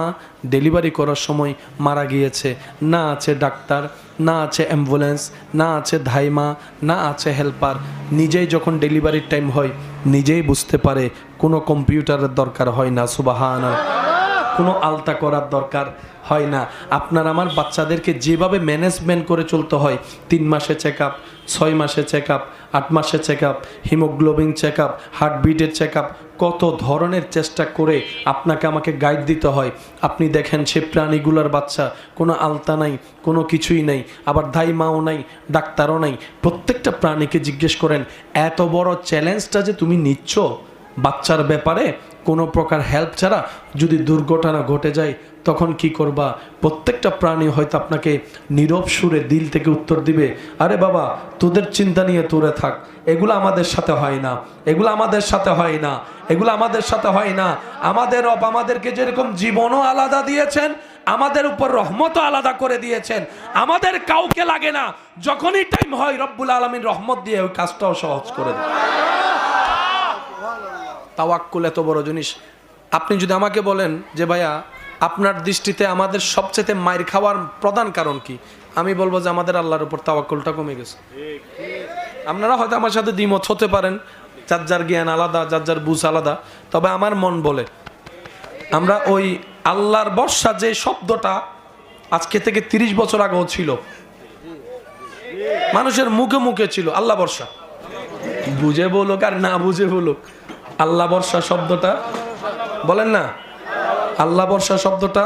ডেলিভারি করার সময় মারা গিয়েছে। না আছে ডাক্তার, না আছে অ্যাম্বুলেন্স, না আছে ধাইমা, না আছে হেল্পার। নিজেই যখন ডেলিভারির টাইম হয় নিজেই বুঝতে পারে, কোনো কম্পিউটারের দরকার হয় না, সুবহানাল্লাহ, কোনো আলতা করার দরকার হয় না। আপনার আমার বাচ্চাদেরকে যেভাবে ম্যানেজমেন্ট করে চলতে হয়, 3 মাসে চেক আপ, 6 মাসে চেক আপ, 8 মাসে check up, haemoglobin check up, হার্টবিটের চেক আপ, কত ধরনের চেষ্টা করে আপনাকে আমাকে গাইড দিতে হয়। আপনি দেখেন সে প্রাণীগুলোর বাচ্চা কোনো আলতা নাই, কোনো কিছুই নাই, আবার ধাইমাও নাই, ডাক্তারও নাই। প্রত্যেকটা প্রাণীকে জিজ্ঞেস করেন, এত বড় চ্যালেঞ্জটা যে তুমি নিচ্ছ বাচ্চার ব্যাপারে কোনো প্রকার হেল্প ছাড়া, যদি দুর্ঘটনা ঘটে যায় তখন কি করবা? প্রত্যেকটা প্রাণী হয়তো আপনাকে নীরব সুরে দিল থেকে উত্তর দিবে, আরে বাবা তোদের চিন্তা নিয়ে তোরে থাক, এগুলো আমাদের সাথে হয় না, এগুলো আমাদের সাথে হয় না, এগুলো আমাদের সাথে হয় না। আমাদের রব আমাদেরকে যেরকম জীবনও আলাদা দিয়েছেন, আমাদের উপর রহমতও আলাদা করে দিয়েছেন। আমাদের কাউকে লাগে না, যখনই টাইম হয় রব্বুল আলামিন রহমত দিয়ে ওই কাজটাও সহজ করে দেন। তাওয়াক্কুল এত বড় জিনিস। আপনি যদি আমাকে বলেন যে ভাইয়া আপনার দৃষ্টিতে আমাদের সবচেয়ে মাইর খাওয়ার প্রধান কারণ কি, আমি বলবো যে আমাদের আল্লাহর উপর তাওয়াক্কুলটা কমে গেছে। আপনারা হয়তো আমার সাথে দ্বিমত হতে পারেন, যার যার জ্ঞান আলাদা, যার যার বুঝ আলাদা, তবে আমার মন বলে আমরা ওই আল্লাহর ভরসা যে শব্দটা আজকে থেকে 30 বছর আগেও ছিল, মানুষের মুখে মুখে ছিল আল্লাহ ভরসা, বুঝে বলুক আর না বুঝে বলুক, আল্লাহ ভরসা শব্দটা বলেন না, আল্লাহ ভরসা শব্দটা,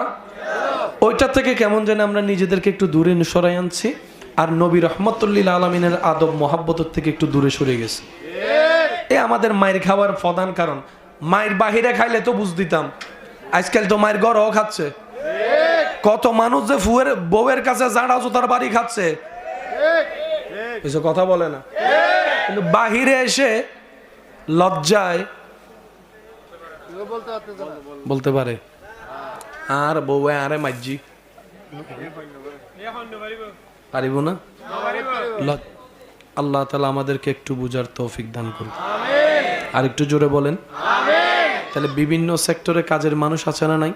ওইটা থেকে কেমন যেন আমরা নিজেদেরকে একটু দূরে সরাই আনছি, আর নবী রহমতুল্লিল আলমিনের আদব মোহাব্বতের থেকে একটু দূরে সরে গেছে। এ আমাদের মায়ের খাওয়ার প্রধান কারণ। মায়ের বাহিরে খাইলে তো বুঝ দিতাম, আজকাল তো মায়ের ঘরও খাচ্ছে। কত মানুষ যে ফুয়ের বউয়ের কাছে জাড়া জুতার বাড়ি খাচ্ছে, কিছু কথা বলে না, কিন্তু বাহিরে এসে লজ্জায় বলতে পারে। আর বউ আরে মাইজি পারিব না। আল্লাহ তাআলা আমাদেরকে একটু বুঝার তৌফিক দান করুন। আর একটু জোরে বলেন। তাহলে বিভিন্ন সেক্টরে কাজের মানুষ আছে না নাই?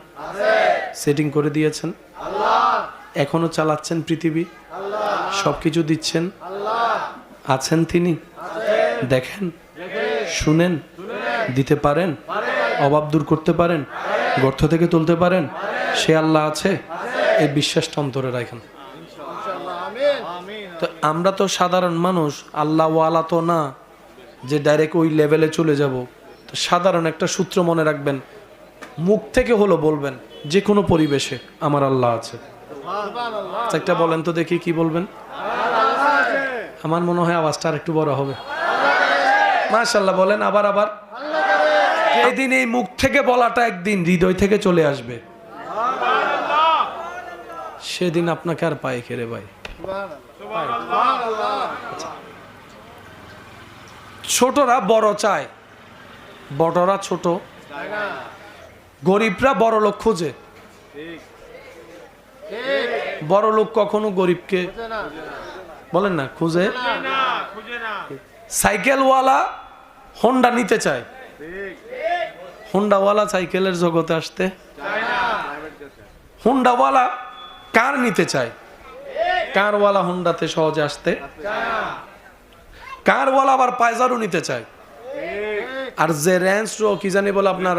সেটিং করে দিয়েছেন, এখনো চালাচ্ছেন পৃথিবী, সবকিছু দিচ্ছেন, আছেন তিনি। দেখেন, শুনেন, দিতে পারেন, অভাব দূর করতে পারেন, গর্ত থেকে তুলতে পারেন, সে আল্লাহ আছে, এই বিশ্বাসটা অন্তরে রাখেন। তো আমরা তো সাধারণ মানুষ, আল্লাহ ওয়ালা তো না যে ডাইরেক্ট ওই লেভেলে চলে যাব। তো সাধারণ একটা সূত্র মনে রাখবেন, মুখ থেকে হলো বলবেন যে কোনো পরিবেশে আমার আল্লাহ আছে। একটা বলেন তো দেখি, কি বলবেন? আমার মনে হয় আওয়াজটা আর একটু বড় হবে। মাশাআল্লাহ বলেন আবার আবার। এই দিন এই মুখ থেকে বলাটা একদিন হৃদয় থেকে চলে আসবে, সেদিন আপনাকে আর পায়ে খেরে ভাই। ছোটরা বড় চায়, বড়রা ছোট, গরিবরা বড় লোক খোঁজে। বড় লোক কখনো গরিবকে বলেন না খুঁজে। সাইকেলওয়ালা হোন্ডা নিতে চায়, হোন্ডাওয়ালা সাইকেলের জগতে আসতে, হোন্ডাওয়ালা কার নিতে চায়, কারওয়ালা হোন্ডাতে সহজে আসতে, কারওয়ালা আবার পায়জারও নিতে চায়। আর যে রেঞ্জ কি জানি বলে আপনার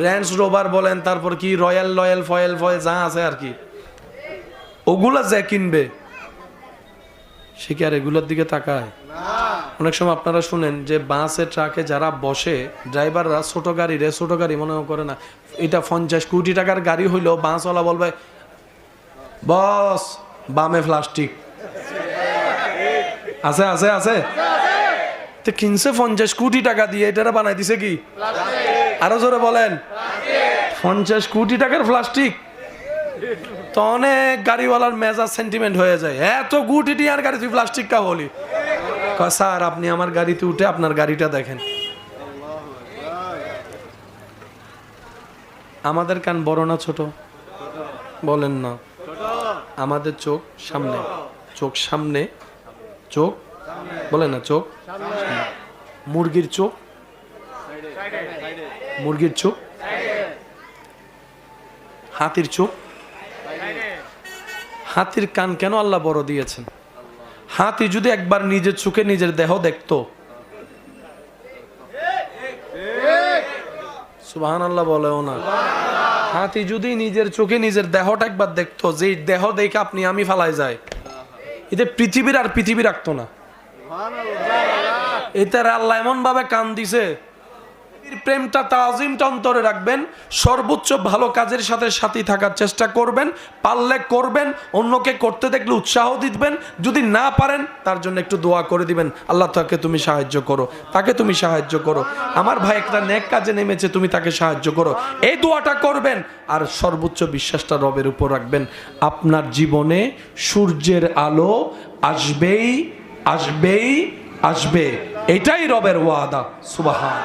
রেঞ্জ রোভার বলেন, তারপর কি রয়্যাল লয়েল ফয়েল ফয়েল যা আছে আর কি, ওগুলা যে কিনবে সে কি আর এগুলোর দিকে তাকায়? অনেক সময় আপনারা শুনেন যে বাসে ট্রাকে যারা বসে, ড্রাইভাররা ছোট গাড়ি মনে করে না, এটা 50 কোটি টাকার গাড়ি হইলেও বাসওয়ালা বলবে বস বামে প্লাস্টিক আছে আছে আছে। তো কিনছে 50 কোটি টাকা দিয়ে, এটা বানাই দিছে কি? আরো জোরে বলেন। 50 কোটি টাকার প্লাস্টিক। তো অনেক গাড়িওয়ালার মেজাজ সেন্টিমেন্ট হয়ে যায়, এত কোটি টাকার গাড়ি তুই প্লাস্টিক কা বলি। স্যার আপনি আমার গাড়িতে উঠে আপনার গাড়িটা দেখেন। আমাদের কান বড় না ছোট? বলেন না। আমাদের চোখ সামনে, চোখ সামনে, চোখ বলেন না, চোখ মুরগির চোখ, মুরগির চোখ, হাতির চোখ। হাতির কান কেন আল্লাহ বড় দিয়েছেন? হাতি যদি একবার নিজের চোখে নিজের দেহ দেখতো, সুবহানাল্লাহ বলেও না, হাতি যদি নিজের চোখে নিজের দেহটা একবার দেখতো, যে দেহ দেখে আপনি আমি ফালাই যায়, এতে পৃথিবীর আর পৃথিবী রাখতো না। এটার আল্লাহ এমন ভাবে কান দিছে, প্রেমটা তাজিমটা অন্তরে রাখবেন, সর্বোচ্চ ভালো কাজের সাথে সাথী থাকার চেষ্টা করবেন, পারলে করবেন, অন্যকে করতে দেখলে উৎসাহ দিবেন, যদি না পারেন তার জন্য একটু দোয়া করে দিবেন, আল্লাহ তাকে তুমি সাহায্য করো, তাকে তুমি সাহায্য করো, আমার ভাই একটা নেক কাজে নেমেছে তুমি তাকে সাহায্য করো, এই দোয়াটা করবেন। আর সর্বোচ্চ বিশ্বাসটা রবের উপর রাখবেন। আপনার জীবনে সূর্যের আলো আসবেই আসবেই আসবে, এটাই রবের ওয়াদা। সুবহান।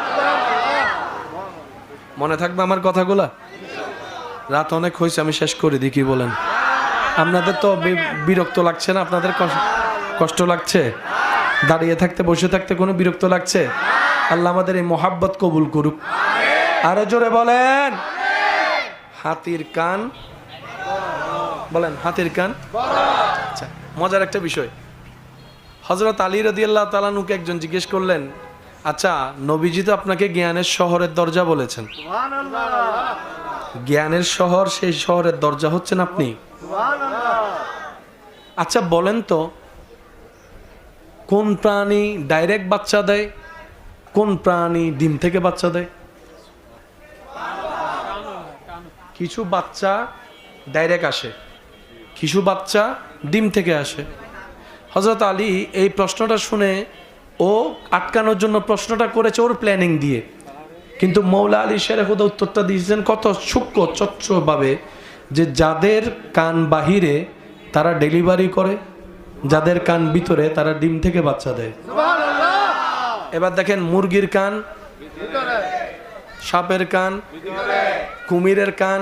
মনে থাকবে আমার কথাগুলা? রাত অনেক হয়েছে, আমি শেষ করে দিই, কি বলেন? আপনাদের তো বিরক্ত লাগছে না? আপনাদের কষ্ট লাগছে? দাঁড়িয়ে থাকতে বসে থাকতে কোনো বিরক্ত লাগছে? আল্লাহ আমাদের এই মোহাব্বত কবুল করুক। আরো জোরে বলেন। হাতির কান বলেন, হাতির কান। আচ্ছা, মজার একটা বিষয়, হযরত আলী রাদিয়াল্লাহু তাআলা আনহুকে একজন জিজ্ঞেস করলেন, আচ্ছা নবীজি তো আপনাকে জ্ঞানের শহরের দরজা বলেছেন, জ্ঞানের শহর, সেই শহরের দরজা হচ্ছেন আপনি। আচ্ছা বলেন তো, কোন প্রাণী ডাইরেক্ট বাচ্চা দেয়, কোন প্রাণী ডিম থেকে বাচ্চা দেয়? কিছু বাচ্চা ডাইরেক্ট আসে, কিছু বাচ্চা ডিম থেকে আসে। হযরত আলী এই প্রশ্নটা শুনে, ও আটকানোর জন্য প্রশ্নটা করেছে ওর প্ল্যানিং দিয়ে, কিন্তু মৌলা আলী শেরে খুদা উত্তরটা দিয়েছেন কত সূক্ষ্ম চচ্চভাবে, যে যাদের কান বাহিরে তারা ডেলিভারি করে, যাদের কান ভিতরে তারা ডিম থেকে বাচ্চা দেয়। এবার দেখেন, মুরগির কান, সাপের কান, কুমিরের কান,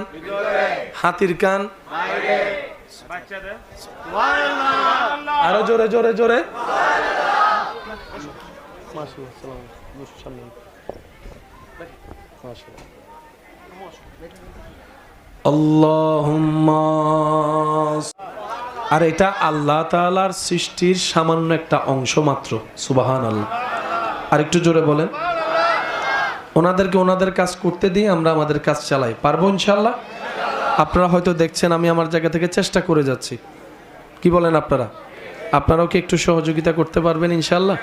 হাতির কান, আরো জোরে জোরে জোরে। আল্লাহুম্মা। আর এটা আল্লাহ তাআলার সৃষ্টির সামান্য একটা অংশ মাত্র। সুবহানাল্লাহ। আর একটু জোরে বলেন। ওনাদেরকে ওনাদের কাজ করতে দিয়ে আমরা আমাদের কাজ চালাই, পারবো ইনশাআল্লাহ? আপনারা হয়তো দেখছেন আমি আমার জায়গা থেকে চেষ্টা করে যাচ্ছি, কি বলেন আপনারা? আপনারাও কি একটু সহযোগিতা করতে পারবেন ইনশাআল্লাহ?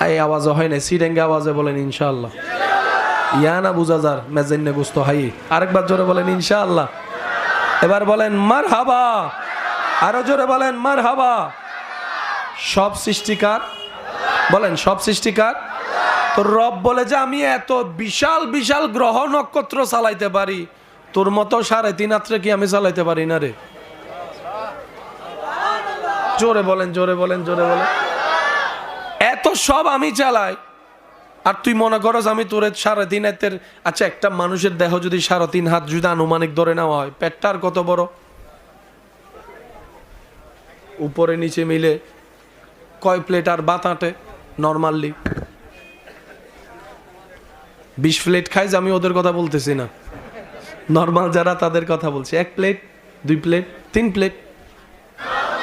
এই আওয়াজও হয় না, সিডেঙ্গে আওয়াজে বলেন ইনশাআল্লাহ। ইয়ানা বুজাজার মেজেন্নে গুস্ত হাই, আরেকবার জোরে বলেন ইনশাআল্লাহ। এবার বলেন মারহাবা, আরো জোরে বলেন মারহাবা। সব সৃষ্টিকার, বলেন সব সৃষ্টিকার। তো রব বলে যে আমি এত বিশাল বিশাল গ্রহ নক্ষত্র চালাইতে পারি, তোর মতো 3.5 হাতে কি আমি চালাইতে পারি না রে? জোরে বলেন, জোরে বলেন, জোরে বলেন। এত সব আমি চালাই, আর তুই মনে করস আমি তোর 3.5 হাতের। আচ্ছা, একটা মানুষের দেহ যদি 3.5 হাত যদি আনুমানিক ধরে নেওয়া হয়, পেটটা আর কত বড়? উপরে নিচে মিলে কয় প্লেট আর ভাত আটে নর্মালি? 20 প্লেট খাই, আমি ওদের কথা বলতেছি না, নর্মাল যারা তাদের কথা বলছি। 1 প্লেট, 2 প্লেট, 3 প্লেট।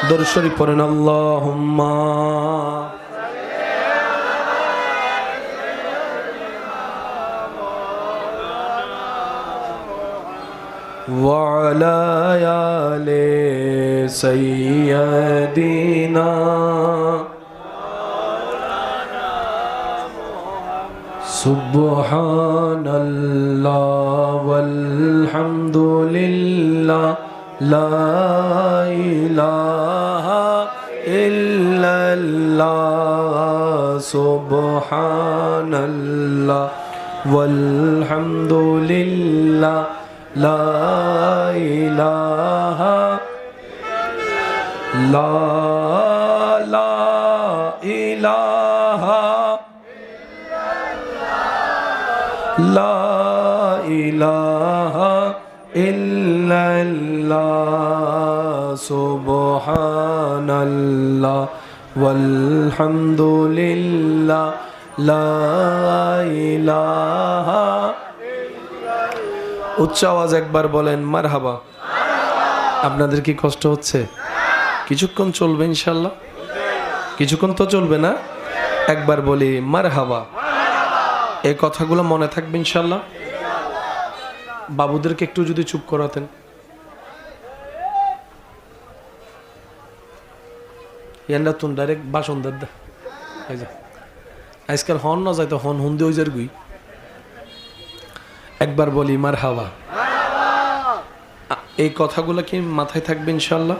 দরুদ শরীফ পড়েন। আল্লাহুম্মা ওয়া আলা আলি সাইয়্যিদিনা সুবহানাল্লাহ ওয়ালহামদুলিল্লাহ লা ইলাহা ইল্লাল্লাহ সুবহানাল্লাহ ওয়ালহামদুলিল্লাহ লা ইলাহা লা ইলাহা লা ইলাহা ইল্লাল্লাহ সুবহানাল্লাহ ওয়ালহামদুলিল্লাহ লা ইলাহা। উচ্চ আওয়াজ একবার বলেন মারহাবা। আপনাদের কি কষ্ট হচ্ছে? কিছুক্ষণ চলবে ইনশাআল্লাহ? কিছুক্ষণ তো চলবে না? একবার বলি মারহাবা। এই কথাগুলো মনে থাকবে ইনশাআল্লাহ। বাবুদেরকে একটু যদি চুপ করাতেন। ইয়ান্ডা তুন ডাইরেক্ট বাসন দে। আজকাল হন না যাইতো হন হুন্দি ওই গুই। একবার বলি মারহাবা। এই কথাগুলো কি মাথায় থাকবে ইনশাআল্লাহ?